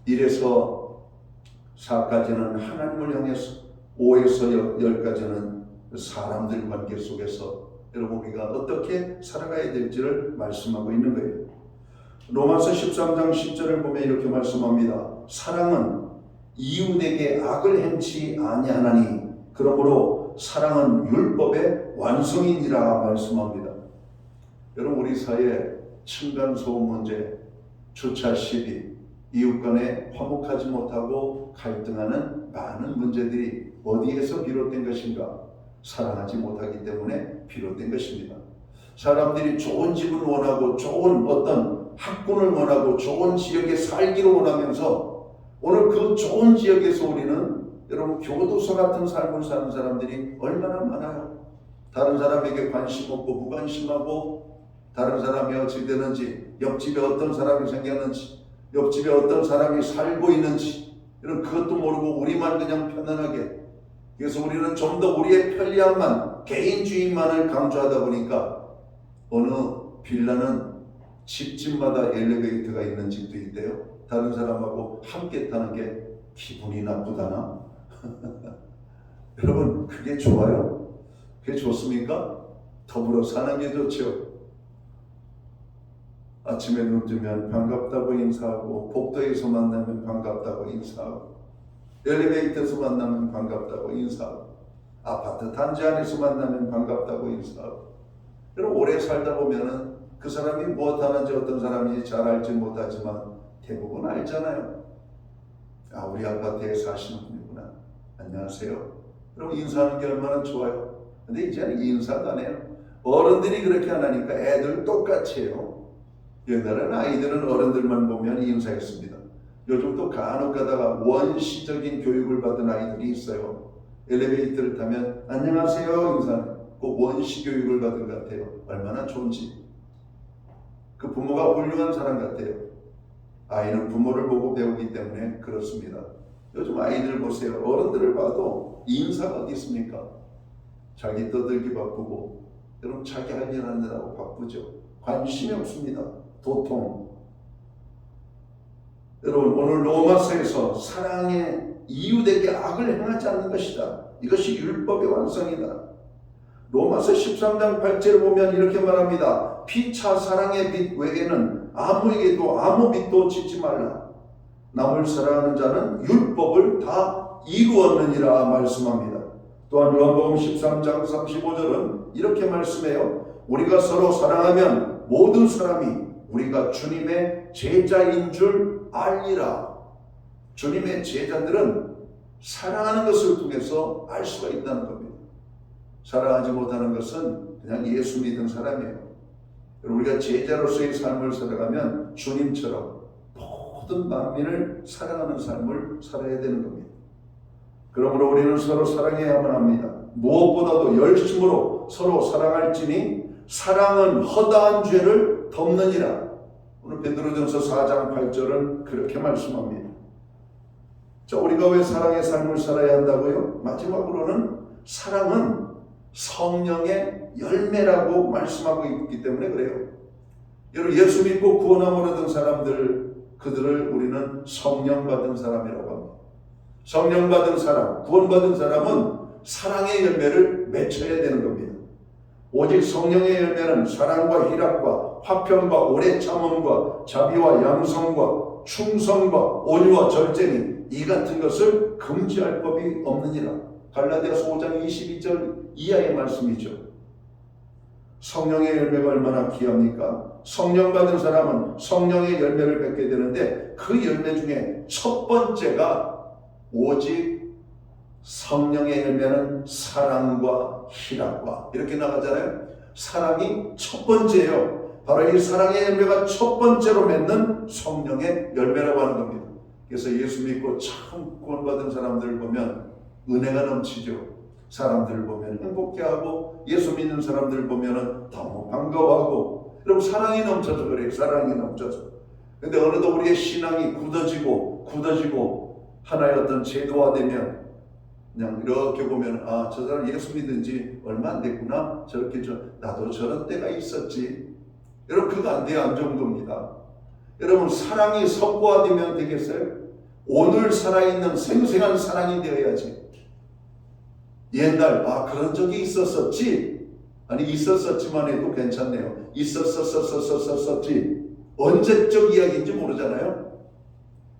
1에서 4까지는 하나님을 향해서, 5에서 10까지는 사람들 관계 속에서 여러분 우리가 어떻게 살아가야 될지를 말씀하고 있는 거예요. 로마서 13장 10절을 보면 이렇게 말씀합니다. 사랑은 이웃에게 악을 행치 아니하나니 그러므로 사랑은 율법의 완성이니라 말씀합니다. 여러분, 우리 사회에 층간소음 문제, 주차 시비, 이웃 간에 화목하지 못하고 갈등하는 많은 문제들이 어디에서 비롯된 것인가? 사랑하지 못하기 때문에 비롯된 것입니다. 사람들이 좋은 집을 원하고 좋은 어떤 학군을 원하고 좋은 지역에 살기를 원하면서 오늘 그 좋은 지역에서 우리는 여러분 교도소 같은 삶을 사는 사람들이 얼마나 많아요. 다른 사람에게 관심 없고 무관심하고 다른 사람이 어찌 되는지, 옆집에 어떤 사람이 생겼는지, 옆집에 어떤 사람이 살고 있는지 이런 그것도 모르고 우리만 그냥 편안하게, 그래서 우리는 좀 더 우리의 편리함만, 개인주의만을 강조하다 보니까 어느 빌라는 집집마다 엘리베이터가 있는 집도 있대요. 다른 사람하고 함께 타는 게 기분이 나쁘다나? 여러분, 그게 좋아요? 그게 좋습니까? 더불어 사는 게 좋죠. 아침에 눈 뜨면 반갑다고 인사하고, 복도에서 만나면 반갑다고 인사하고, 엘리베이터에서 만나면 반갑다고 인사하고, 아파트 단지 안에서 만나면 반갑다고 인사하고. 여러분, 오래 살다 보면은 그 사람이 무엇 하는지 어떤 사람인지 잘 알지 못하지만 대부분 알잖아요. 아, 우리 아파트에 사시는 분이구나. 안녕하세요. 여러분, 인사하는 게 얼마나 좋아요. 근데 이제는 인사도 안 해요. 어른들이 그렇게 안 하니까 애들 똑같이 해요. 옛날에는 아이들은 어른들만 보면 인사했습니다. 요즘 또 간혹 가다가 원시적인 교육을 받은 아이들이 있어요. 엘리베이터를 타면 안녕하세요 인사하는, 꼭 원시 교육을 받은 것 같아요. 얼마나 좋은지. 그 부모가 훌륭한 사람 같아요. 아이는 부모를 보고 배우기 때문에 그렇습니다. 요즘 아이들 보세요. 어른들을 봐도 인사가 어디 있습니까? 자기 떠들기 바쁘고, 여러분 자기 할 일 하느라고 바쁘죠. 관심이 없습니다. 도통. 여러분 오늘 로마서에서 사랑의 이웃에게 악을 행하지 않는 것이다. 이것이 율법의 완성이다. 로마서 13장 8절을 보면 이렇게 말합니다. 피차 사랑의 빛 외에는 아무에게도 아무 빛도 짓지 말라. 남을 사랑하는 자는 율법을 다 이루었느니라 말씀합니다. 또한 요한복음 13장 35절은 이렇게 말씀해요. 우리가 서로 사랑하면 모든 사람이 우리가 주님의 제자인 줄 알리라. 주님의 제자들은 사랑하는 것을 통해서 알 수가 있다는 겁니다. 사랑하지 못하는 것은 그냥 예수 믿은 사람이에요. 우리가 제자로서의 삶을 살아가면 주님처럼 모든 만민을 사랑하는 삶을 살아야 되는 겁니다. 그러므로 우리는 서로 사랑해야만 합니다. 무엇보다도 열심으로 서로 사랑할지니 사랑은 허다한 죄를 덮느니라. 오늘 베드로전서 4장 8절은 그렇게 말씀합니다. 자, 우리가 왜 사랑의 삶을 살아야 한다고요? 마지막으로는 사랑은 성령의 열매라고 말씀하고 있기 때문에 그래요. 여러분 예수 믿고 구원함을 얻은 사람들, 그들을 우리는 성령 받은 사람이라고 합니다. 성령 받은 사람, 구원받은 사람은 사랑의 열매를 맺혀야 되는 겁니다. 오직 성령의 열매는 사랑과 희락과 화평과 오래 참음과 자비와 양성과 충성과 온유와 절제니 이 같은 것을 금지할 법이 없느니라. 갈라디아서 5장 22절 이하의 말씀이죠. 성령의 열매가 얼마나 귀합니까? 성령 받은 사람은 성령의 열매를 맺게 되는데 그 열매 중에 첫 번째가 오직 성령의 열매는 사랑과 희락과 이렇게 나가잖아요. 사랑이 첫 번째예요. 바로 이 사랑의 열매가 첫 번째로 맺는 성령의 열매라고 하는 겁니다. 그래서 예수 믿고 참 구원받은 사람들을 보면 은혜가 넘치죠. 사람들을 보면 행복해하고 예수 믿는 사람들을 보면 너무 반가워하고 여러분 사랑이 넘쳐서 그래요. 사랑이 넘쳐서. 근데 어느덧 우리의 신앙이 굳어지고 하나의 어떤 제도화되면 그냥 이렇게 보면 아, 저 사람 예수 믿은 지 얼마 안 됐구나. 저렇게 나도 저런 때가 있었지. 여러분 그거 안 돼요. 안 좋은 겁니다. 여러분 사랑이 석고화되면 되겠어요? 오늘 살아있는 생생한 사랑이 되어야지. 옛날 그런 적이 있었었지. 아니 있었었지만 해도 괜찮네요. 있었었었었었었지. 언제적 이야기인지 모르잖아요.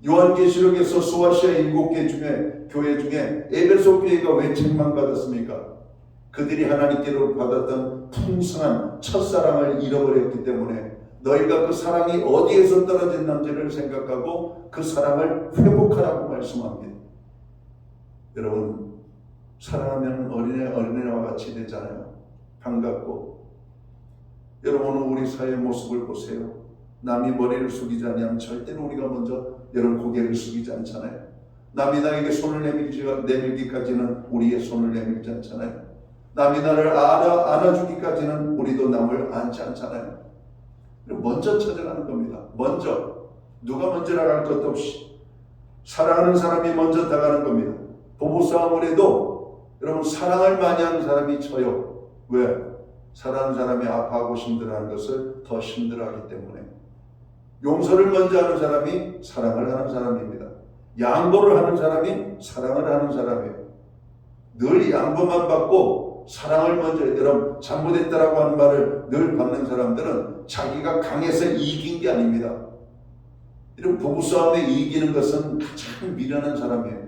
요한계시록에서 소아시아 7개 중에 교회 중에 에베소 교회가 왜 책망받았습니까? 그들이 하나님께로 받았던 풍성한 첫사랑을 잃어버렸기 때문에 너희가 그 사랑이 어디에서 떨어졌는지를 생각하고 그 사랑을 회복하라고 말씀합니다. 여러분 사랑하면 어린애와 같이 되잖아요. 반갑고. 여러분 우리 사회의 모습을 보세요. 남이 머리를 숙이지 않으면 절대로 우리가 먼저 여러분 고개를 숙이지 않잖아요. 남이 나에게 손을 내밀기까지는 우리의 손을 내밀지 않잖아요. 남이 나를 안아주기까지는 우리도 남을 안지 않잖아요. 먼저 찾아가는 겁니다. 먼저. 누가 먼저 나갈 것도 없이 사랑하는 사람이 먼저 나가는 겁니다. 부부싸움을 해도 여러분 사랑을 많이 하는 사람이 져요. 왜? 사랑하는 사람이 아파하고 힘들어하는 것을 더 힘들어하기 때문에. 용서를 먼저 하는 사람이 사랑을 하는 사람입니다. 양보를 하는 사람이 사랑을 하는 사람이에요. 늘 양보만 받고 사랑을 먼저, 여러분 잘못했다라고 하는 말을 늘 받는 사람들은 자기가 강해서 이긴 게 아닙니다. 이런 부부싸움에 이기는 것은 가장 미련한 사람이에요.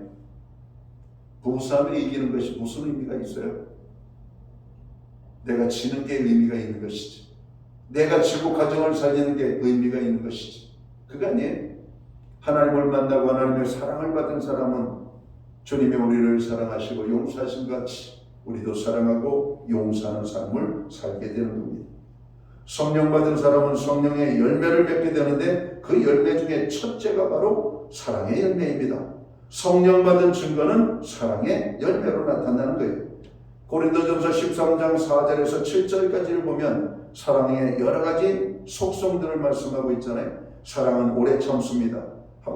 부부싸움에 이기는 것이 무슨 의미가 있어요? 내가 지는 게 의미가 있는 것이지. 내가 지고 가정을 살리는 게 의미가 있는 것이지. 그거 아니에요. 하나님을 만나고 하나님의 사랑을 받은 사람은 주님이 우리를 사랑하시고 용서하신 것 같이 우리도 사랑하고 용서하는 삶을 살게 되는 겁니다. 성령 받은 사람은 성령의 열매를 맺게 되는데 그 열매 중에 첫째가 바로 사랑의 열매입니다. 성령 받은 증거는 사랑의 열매로 나타나는 거예요. 고린도전서 13장 4절에서 7절까지를 보면 사랑의 여러 가지 속성들을 말씀하고 있잖아요. 사랑은 오래 참습니다.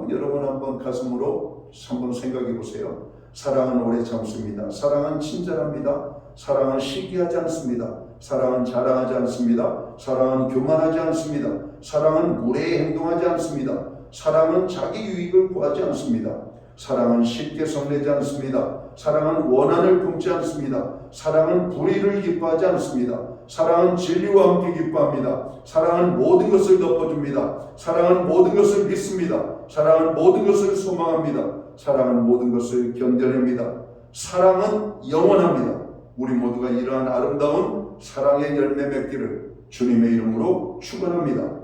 여러분 한번 가슴으로 한번 생각해 보세요. 사랑은 오래 참습니다. 사랑은 친절합니다. 사랑은 시기하지 않습니다. 사랑은 자랑하지 않습니다. 사랑은 교만하지 않습니다. 사랑은 무례히 행동하지 않습니다. 사랑은 자기 유익을 구하지 않습니다. 사랑은 쉽게 성내지 않습니다. 사랑은 원한을 품지 않습니다. 사랑은 불의를 기뻐하지 않습니다. 사랑은 진리와 함께 기뻐합니다. 사랑은 모든 것을 덮어줍니다. 사랑은 모든 것을 믿습니다. 사랑은 모든 것을 소망합니다. 사랑은 모든 것을 견뎌냅니다. 사랑은 영원합니다. 우리 모두가 이러한 아름다운 사랑의 열매 맺기를 주님의 이름으로 축원합니다.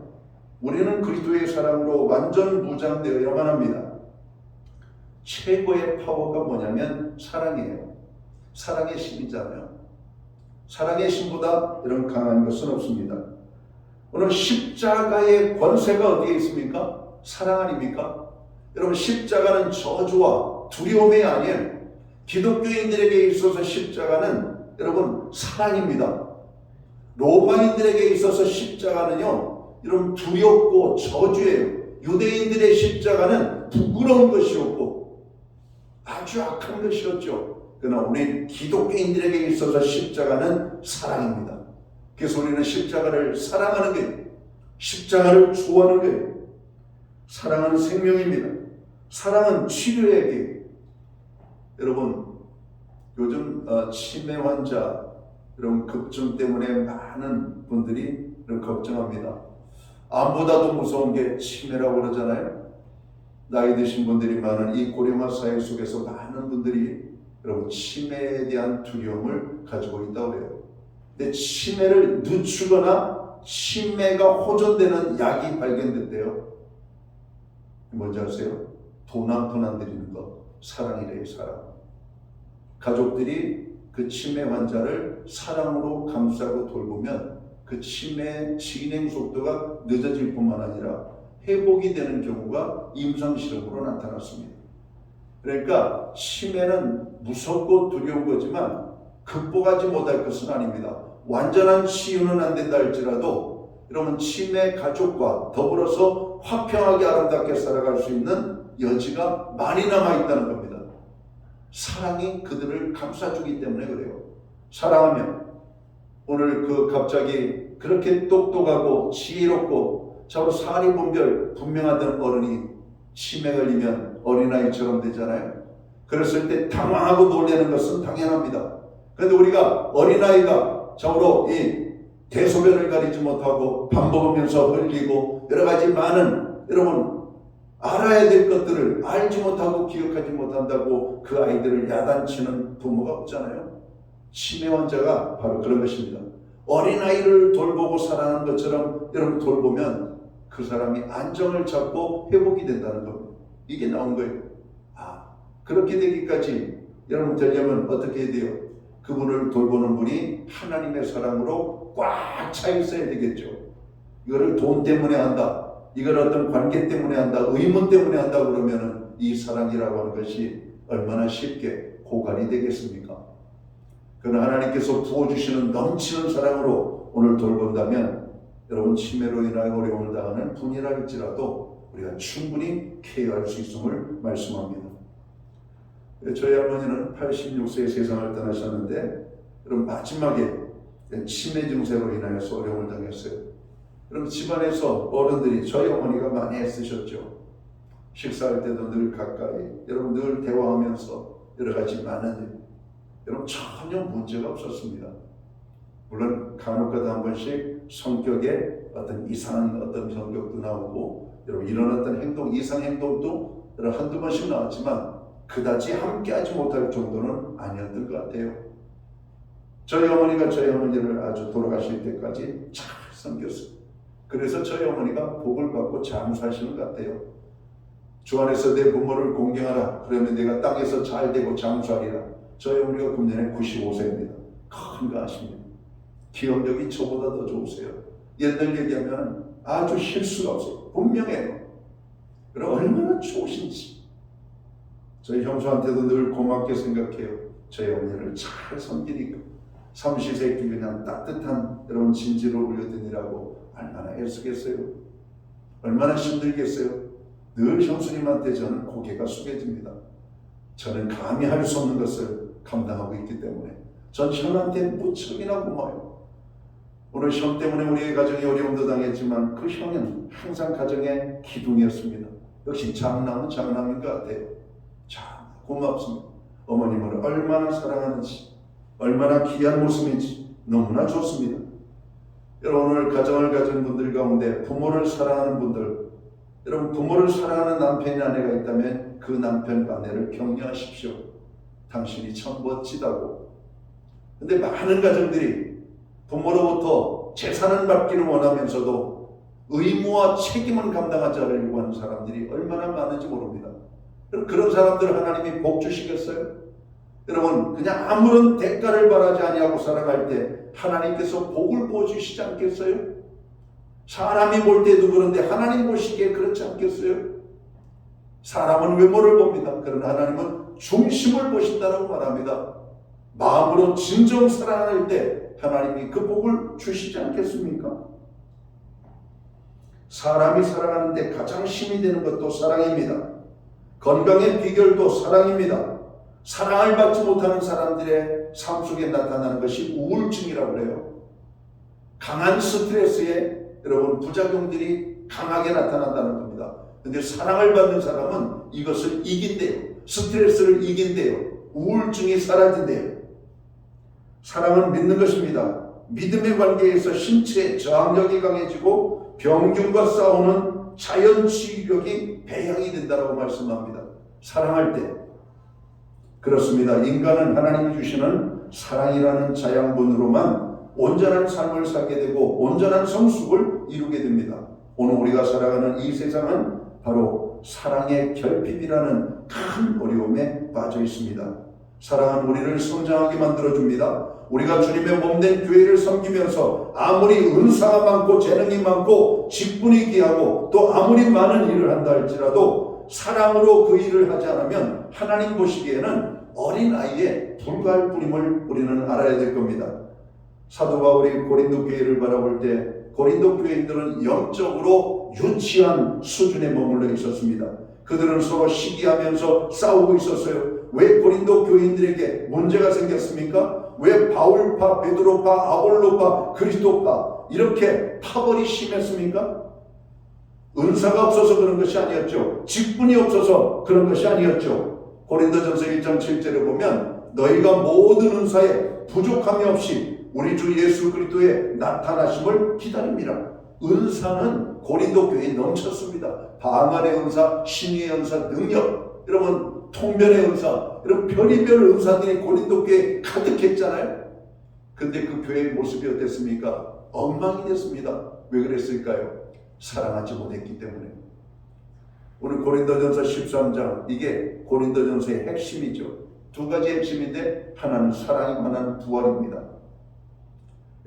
우리는 그리스도의 사랑으로 완전 무장되어야만 합니다. 최고의 파워가 뭐냐면 사랑이에요. 사랑의 신이잖아요. 사랑의 신보다 이런 강한 것은 없습니다. 오늘 십자가의 권세가 어디에 있습니까? 사랑 아닙니까? 여러분, 십자가는 저주와 두려움이 아니에요. 기독교인들에게 있어서 십자가는 여러분 사랑입니다. 로마인들에게 있어서 십자가는요, 여러분 두렵고 저주예요. 유대인들의 십자가는 부끄러운 것이었고 아주 악한 것이었죠. 그러나 우리 기독교인들에게 있어서 십자가는 사랑입니다. 그래서 우리는 십자가를 사랑하는 거예요. 십자가를 좋아하는 거예요. 사랑은 생명입니다. 사랑은 치료의 길. 여러분, 요즘 치매 환자 여러분 급증 때문에 많은 분들이 걱정합니다. 암보다도 무서운 게 치매라고 그러잖아요. 나이 드신 분들이 많은 이 고령화 사회 속에서 많은 분들이 여러분 치매에 대한 두려움을 가지고 있다고 해요. 근데 치매를 늦추거나 치매가 호전되는 약이 발견됐대요. 뭔지 아세요? 돈 한 푼 안 들이는 것. 사랑이래요. 사랑. 가족들이 그 치매 환자를 사랑으로 감싸고 돌보면 그 치매 진행 속도가 늦어질 뿐만 아니라 회복이 되는 경우가 임상실험으로 나타났습니다. 그러니까 치매는 무섭고 두려운 거지만 극복하지 못할 것은 아닙니다. 완전한 치유는 안 된다 할지라도 여러분 치매 가족과 더불어서 화평하게 아름답게 살아갈 수 있는 여지가 많이 남아있다는 겁니다. 사랑이 그들을 감싸주기 때문에 그래요. 사랑하면 오늘 갑자기 그렇게 똑똑하고 지혜롭고 저로 사리분별 분명하던 어른이 치매 걸리면 어린아이처럼 되잖아요. 그랬을 때 당황하고 놀라는 것은 당연합니다. 그런데 우리가 어린아이가 저로 이 대소변을 가리지 못하고 밥 먹으면서 흘리고 여러 가지 많은 여러분 알아야 될 것들을 알지 못하고 기억하지 못한다고 그 아이들을 야단치는 부모가 없잖아요. 치매 환자가 바로 그런 것입니다. 어린아이를 돌보고 사랑하는 것처럼 여러분 돌보면 그 사람이 안정을 잡고 회복이 된다는 겁니다. 이게 나온 거예요. 그렇게 되기까지 여러분 되려면 어떻게 해야 돼요? 그분을 돌보는 분이 하나님의 사랑으로 꽉 차 있어야 되겠죠. 이거를 돈 때문에 한다, 이걸 어떤 관계 때문에 한다, 의문 때문에 한다 그러면은 이 사랑이라고 하는 것이 얼마나 쉽게 고갈이 되겠습니까? 그러나 하나님께서 부어주시는 넘치는 사랑으로 오늘 돌본다면 여러분 치매로 인하여 어려움을 당하는 분이라 할지라도 우리가 충분히 케어할 수 있음을 말씀합니다. 저희 할머니는 86세에 세상을 떠나셨는데 그럼 마지막에 치매 증세로 인하여서 어려움을 당했어요. 그럼 집안에서 어른들이 저희 어머니가 많이 애쓰셨죠. 식사할 때도 늘 가까이 여러분 늘 대화하면서 여러 가지 많은 일 여러분 전혀 문제가 없었습니다. 물론 간혹가다 한 번씩 성격에 어떤 이상한 어떤 성격도 나오고 여러분 이런 어떤 행동 이상 행동도 여러분 한두 번씩 나왔지만 그다지 함께하지 못할 정도는 아니었던 것 같아요. 저희 어머니가 저희 어머니를 아주 돌아가실 때까지 잘 섬겼어요. 그래서 저희 어머니가 복을 받고 장수하시는 것 같아요. 주 안에서 내 부모를 공경하라. 그러면 내가 땅에서 잘 되고 장수하리라. 저희 어머니가 금년에 95세입니다. 건강하십니다. 기억력이 저보다 더 좋으세요. 옛날 얘기하면 아주 실수가 없어요. 분명해요. 그럼 얼마나 좋으신지. 저희 형수한테도 늘 고맙게 생각해요. 저희 어머니를 잘 섬기니까. 삼시세끼 그냥 따뜻한 여러분 진지로 올려드리라고 얼마나 애쓰겠어요. 얼마나 힘들겠어요. 늘 형수님한테 저는 고개가 숙여집니다. 저는 감히 할 수 없는 것을 감당하고 있기 때문에 전 형한테 무척이나 고마워요. 오늘 형 때문에 우리의 가정이 어려움도 당했지만 그 형은 항상 가정의 기둥이었습니다. 역시 장남은 장남인 것 같아요. 참 고맙습니다. 어머님을 얼마나 사랑하는지, 얼마나 귀한 모습인지 너무나 좋습니다. 여러분, 오늘 가정을 가진 분들 가운데 부모를 사랑하는 분들, 여러분 부모를 사랑하는 남편이나 아내가 있다면 그 남편과 아내를 격려하십시오. 당신이 참 멋지다고. 근데 많은 가정들이 부모로부터 재산을 받기를 원하면서도 의무와 책임은 감당하지 않으려고 하는 사람들이 얼마나 많은지 모릅니다. 그런 사람들 하나님이 복 주시겠어요? 여러분, 그냥 아무런 대가를 바라지 아니하고 살아갈 때 하나님께서 복을 부어주시지 않겠어요? 사람이 볼 때도 그런데 하나님 보시기에 그렇지 않겠어요? 사람은 외모를 봅니다. 그러나 하나님은 중심을 보신다고 말합니다. 마음으로 진정 사랑할 때 하나님이 그 복을 주시지 않겠습니까? 사람이 살아가는데 가장 힘이 되는 것도 사랑입니다. 건강의 비결도 사랑입니다. 사랑을 받지 못하는 사람들의 삶 속에 나타나는 것이 우울증이라고 그래요. 강한 스트레스에 여러분 부작용들이 강하게 나타난다는 겁니다. 근데 사랑을 받는 사람은 이것을 이긴대요. 스트레스를 이긴대요. 우울증이 사라진대요. 사랑은 믿는 것입니다. 믿음의 관계에서 신체의 저항력이 강해지고 병균과 싸우는 자연 치유력이 배양이 된다고 말씀합니다. 사랑할 때. 그렇습니다. 인간은 하나님이 주시는 사랑이라는 자양분으로만 온전한 삶을 살게 되고 온전한 성숙을 이루게 됩니다. 오늘 우리가 살아가는 이 세상은 바로 사랑의 결핍이라는 큰 어려움에 빠져 있습니다. 사랑은 우리를 성장하게 만들어줍니다. 우리가 주님의 몸된 교회를 섬기면서 아무리 은사가 많고 재능이 많고 직분이 귀하고 또 아무리 많은 일을 한다 할지라도 사랑으로 그 일을 하지 않으면 하나님 보시기에는 어린아이에 불과할 뿐임을 우리는 알아야 될 겁니다. 사도 바울이 고린도 교회를 바라볼 때 고린도 교회인들은 영적으로 유치한 수준에 머물러 있었습니다. 그들은 서로 시기하면서 싸우고 있었어요. 왜 고린도 교인들에게 문제가 생겼습니까? 왜 바울파, 베드로파, 아볼로파, 그리스도파 이렇게 파벌이 심했습니까? 은사가 없어서 그런 것이 아니었죠. 직분이 없어서 그런 것이 아니었죠. 고린도전서 1장 7절에 보면 너희가 모든 은사에 부족함이 없이 우리 주 예수 그리스도의 나타나심을 기다립니다. 은사는 고린도 교회에 넘쳤습니다. 방언의 은사, 신의의 은사, 능력, 여러분 통변의 은사, 이런 별의별 은사들이 고린도 교회에 가득했잖아요. 근데 그 교회의 모습이 어땠습니까? 엉망이 됐습니다. 왜 그랬을까요? 사랑하지 못했기 때문에. 오늘 고린도전서 13장, 이게 고린도전서의 핵심이죠. 두 가지 핵심인데 하나는 사랑이고 하나는 부활입니다.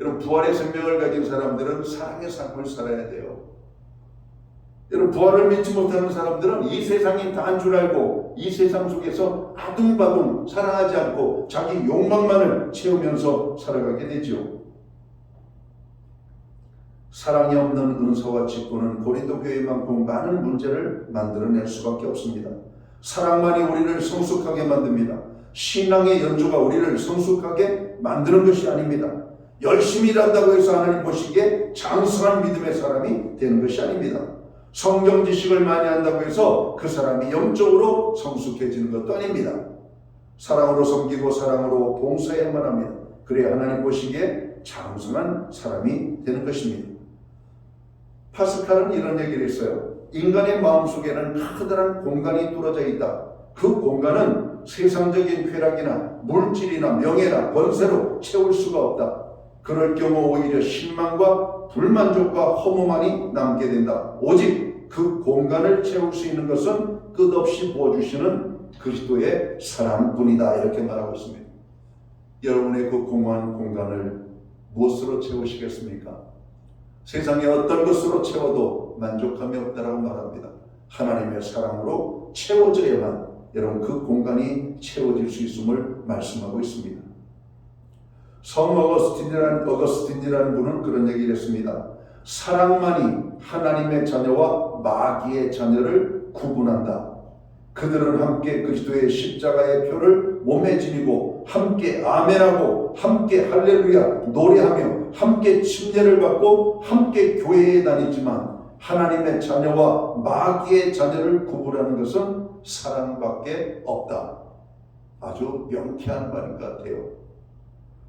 여러분 부활의 생명을 가진 사람들은 사랑의 삶을 살아야 돼요. 여러분 부활을 믿지 못하는 사람들은 이 세상이 다인 줄 알고 이 세상 속에서 아둥바둥 사랑하지 않고 자기 욕망만을 채우면서 살아가게 되죠. 사랑이 없는 은사와 직분은 고린도 교회만큼 많은 문제를 만들어낼 수밖에 없습니다. 사랑만이 우리를 성숙하게 만듭니다. 신앙의 연주가 우리를 성숙하게 만드는 것이 아닙니다. 열심히 일한다고 해서 하나님 보시기에 장성한 믿음의 사람이 되는 것이 아닙니다. 성경 지식을 많이 한다고 해서 그 사람이 영적으로 성숙해지는 것도 아닙니다. 사랑으로 섬기고 사랑으로 봉사해야만 합니다. 그래야 하나님 보시기에 장성한 사람이 되는 것입니다. 파스칼은 이런 얘기를 했어요. 인간의 마음속에는 커다란 공간이 뚫어져 있다. 그 공간은 세상적인 쾌락이나 물질이나 명예나 권세로 채울 수가 없다. 그럴 경우 오히려 실망과 불만족과 허무만이 남게 된다. 오직 그 공간을 채울 수 있는 것은 끝없이 부어주시는 그리스도의 사랑뿐이다. 이렇게 말하고 있습니다. 여러분의 그 공허한 공간을 무엇으로 채우시겠습니까? 세상의 어떤 것으로 채워도 만족함이 없다라고 말합니다. 하나님의 사랑으로 채워져야만 여러분 그 공간이 채워질 수 있음을 말씀하고 있습니다. 성 어거스틴이라는 분은 그런 얘기를 했습니다. 사랑만이 하나님의 자녀와 마귀의 자녀를 구분한다. 그들은 함께 그리스도의 십자가의 표를 몸에 지니고 함께 아멘하고 함께 할렐루야 노래하며 함께 침례를 받고 함께 교회에 다니지만 하나님의 자녀와 마귀의 자녀를 구분하는 것은 사랑밖에 없다. 아주 명쾌한 말인 것 같아요.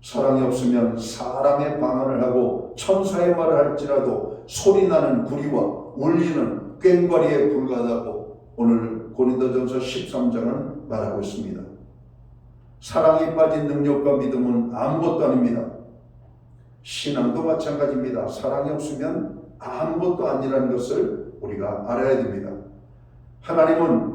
사랑이 없으면 사람의 방언을 하고 천사의 말을 할지라도 소리나는 구리와 울리는 꽹과리에 불과하다고 오늘 고린도전서 13장은 말하고 있습니다. 사랑이 빠진 능력과 믿음은 아무것도 아닙니다. 신앙도 마찬가지입니다. 사랑이 없으면 아무것도 아니라는 것을 우리가 알아야 됩니다. 하나님은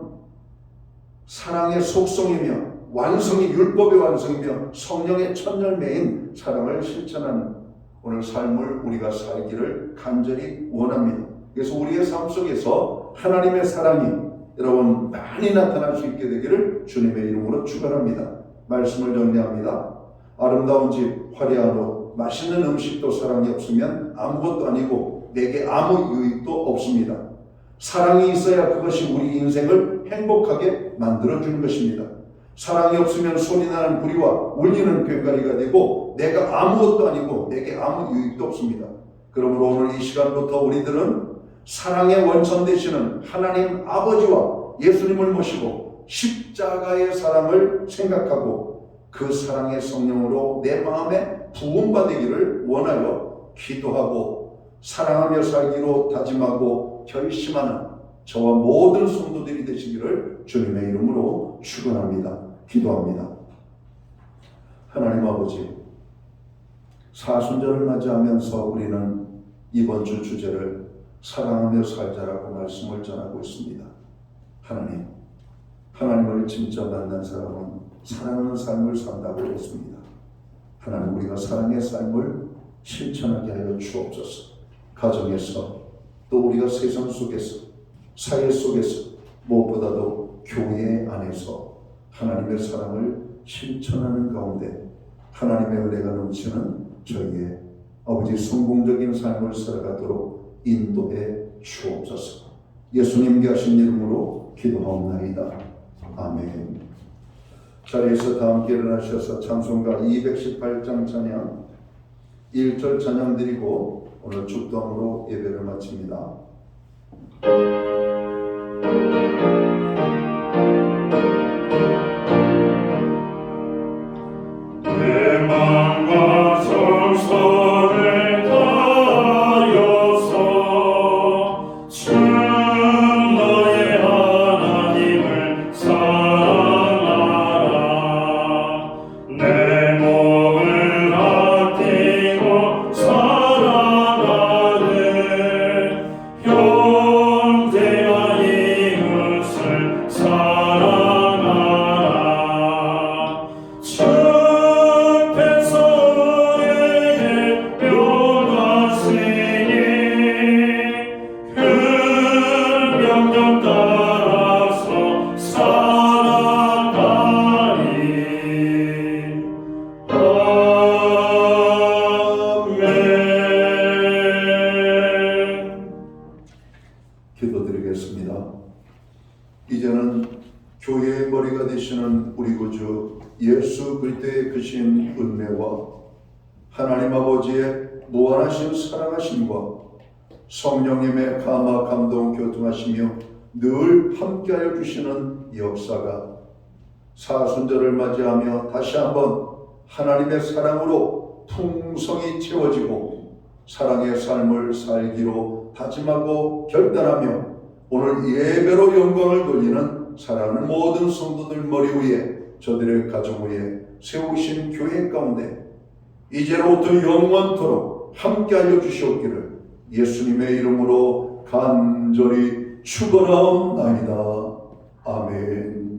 사랑의 속성이며 완성이 율법의 완성이며 성령의 첫 열매인 사랑을 실천하는 오늘 삶을 우리가 살기를 간절히 원합니다. 그래서 우리의 삶 속에서 하나님의 사랑이 여러분 많이 나타날 수 있게 되기를 주님의 이름으로 축원합니다. 말씀을 정리합니다. 아름다운 집, 화려한 옷, 맛있는 음식도 사랑이 없으면 아무것도 아니고 내게 아무 유익도 없습니다. 사랑이 있어야 그것이 우리 인생을 행복하게 만들어주는 것입니다. 사랑이 없으면 소리나는 구리와 울리는 꽹과리가 되고 내가 아무것도 아니고 내게 아무 유익도 없습니다. 그러므로 오늘 이 시간부터 우리들은 사랑의 원천 되시는 하나님 아버지와 예수님을 모시고 십자가의 사랑을 생각하고 그 사랑의 성령으로 내 마음에 부음받기를 원하여 기도하고 사랑하며 살기로 다짐하고 결심하는 저와 모든 성도들이 되시기를 주님의 이름으로 축원합니다. 기도합니다. 하나님 아버지, 사순절을 맞이하면서 우리는 이번 주 주제를 사랑하며 살자라고 말씀을 전하고 있습니다. 하나님을 진짜 만난 사람은 사랑하는 삶을 산다고 했습니다. 하나님, 우리가 사랑의 삶을 실천하게 하여 주옵소서. 가정에서 또 우리가 세상 속에서 사회 속에서 무엇보다도 교회 안에서 하나님의 사랑을 실천하는 가운데 하나님의 은혜가 넘치는 저희의 아버지 성공적인 삶을 살아가도록 인도해 주옵소서. 예수님께 하신 이름으로 기도하옵나이다. 아멘. 자리에서 다 함께 일어나셔서 찬송가 218장 찬양 1절 찬양 드리고 오늘 축도함으로 예배를 마칩니다. 내 마음과 정성을 다하여서 주 너의 하나님을 사랑하라. 내 몸을 아끼고 사랑하는 형제와 이웃을 사랑하라. 주 백성에게 명하시니 그 명령 따라서 살아가리. 아멘. 기도드리겠습니다. 이제는 교회의 머리가 되시는 우리 구주 예수 그리스도의 크신 은혜와 하나님 아버지의 무한하신 사랑하심과 성령님의 감화 감동 교통하시며 늘 함께하여 주시는 역사가 사순절을 맞이하며 다시 한번 하나님의 사랑으로 풍성히 채워지고 사랑의 삶을 살기로 다짐하고 결단하며 오늘 예배로 영광을 돌리는 사랑하는 모든 성도들 머리 위에 저들의 가정 위에 세우신 교회 가운데 이제로부터 영원토록 함께하여 주시옵기를 예수님의 이름으로 간절히 축원하옵나이다. 아멘.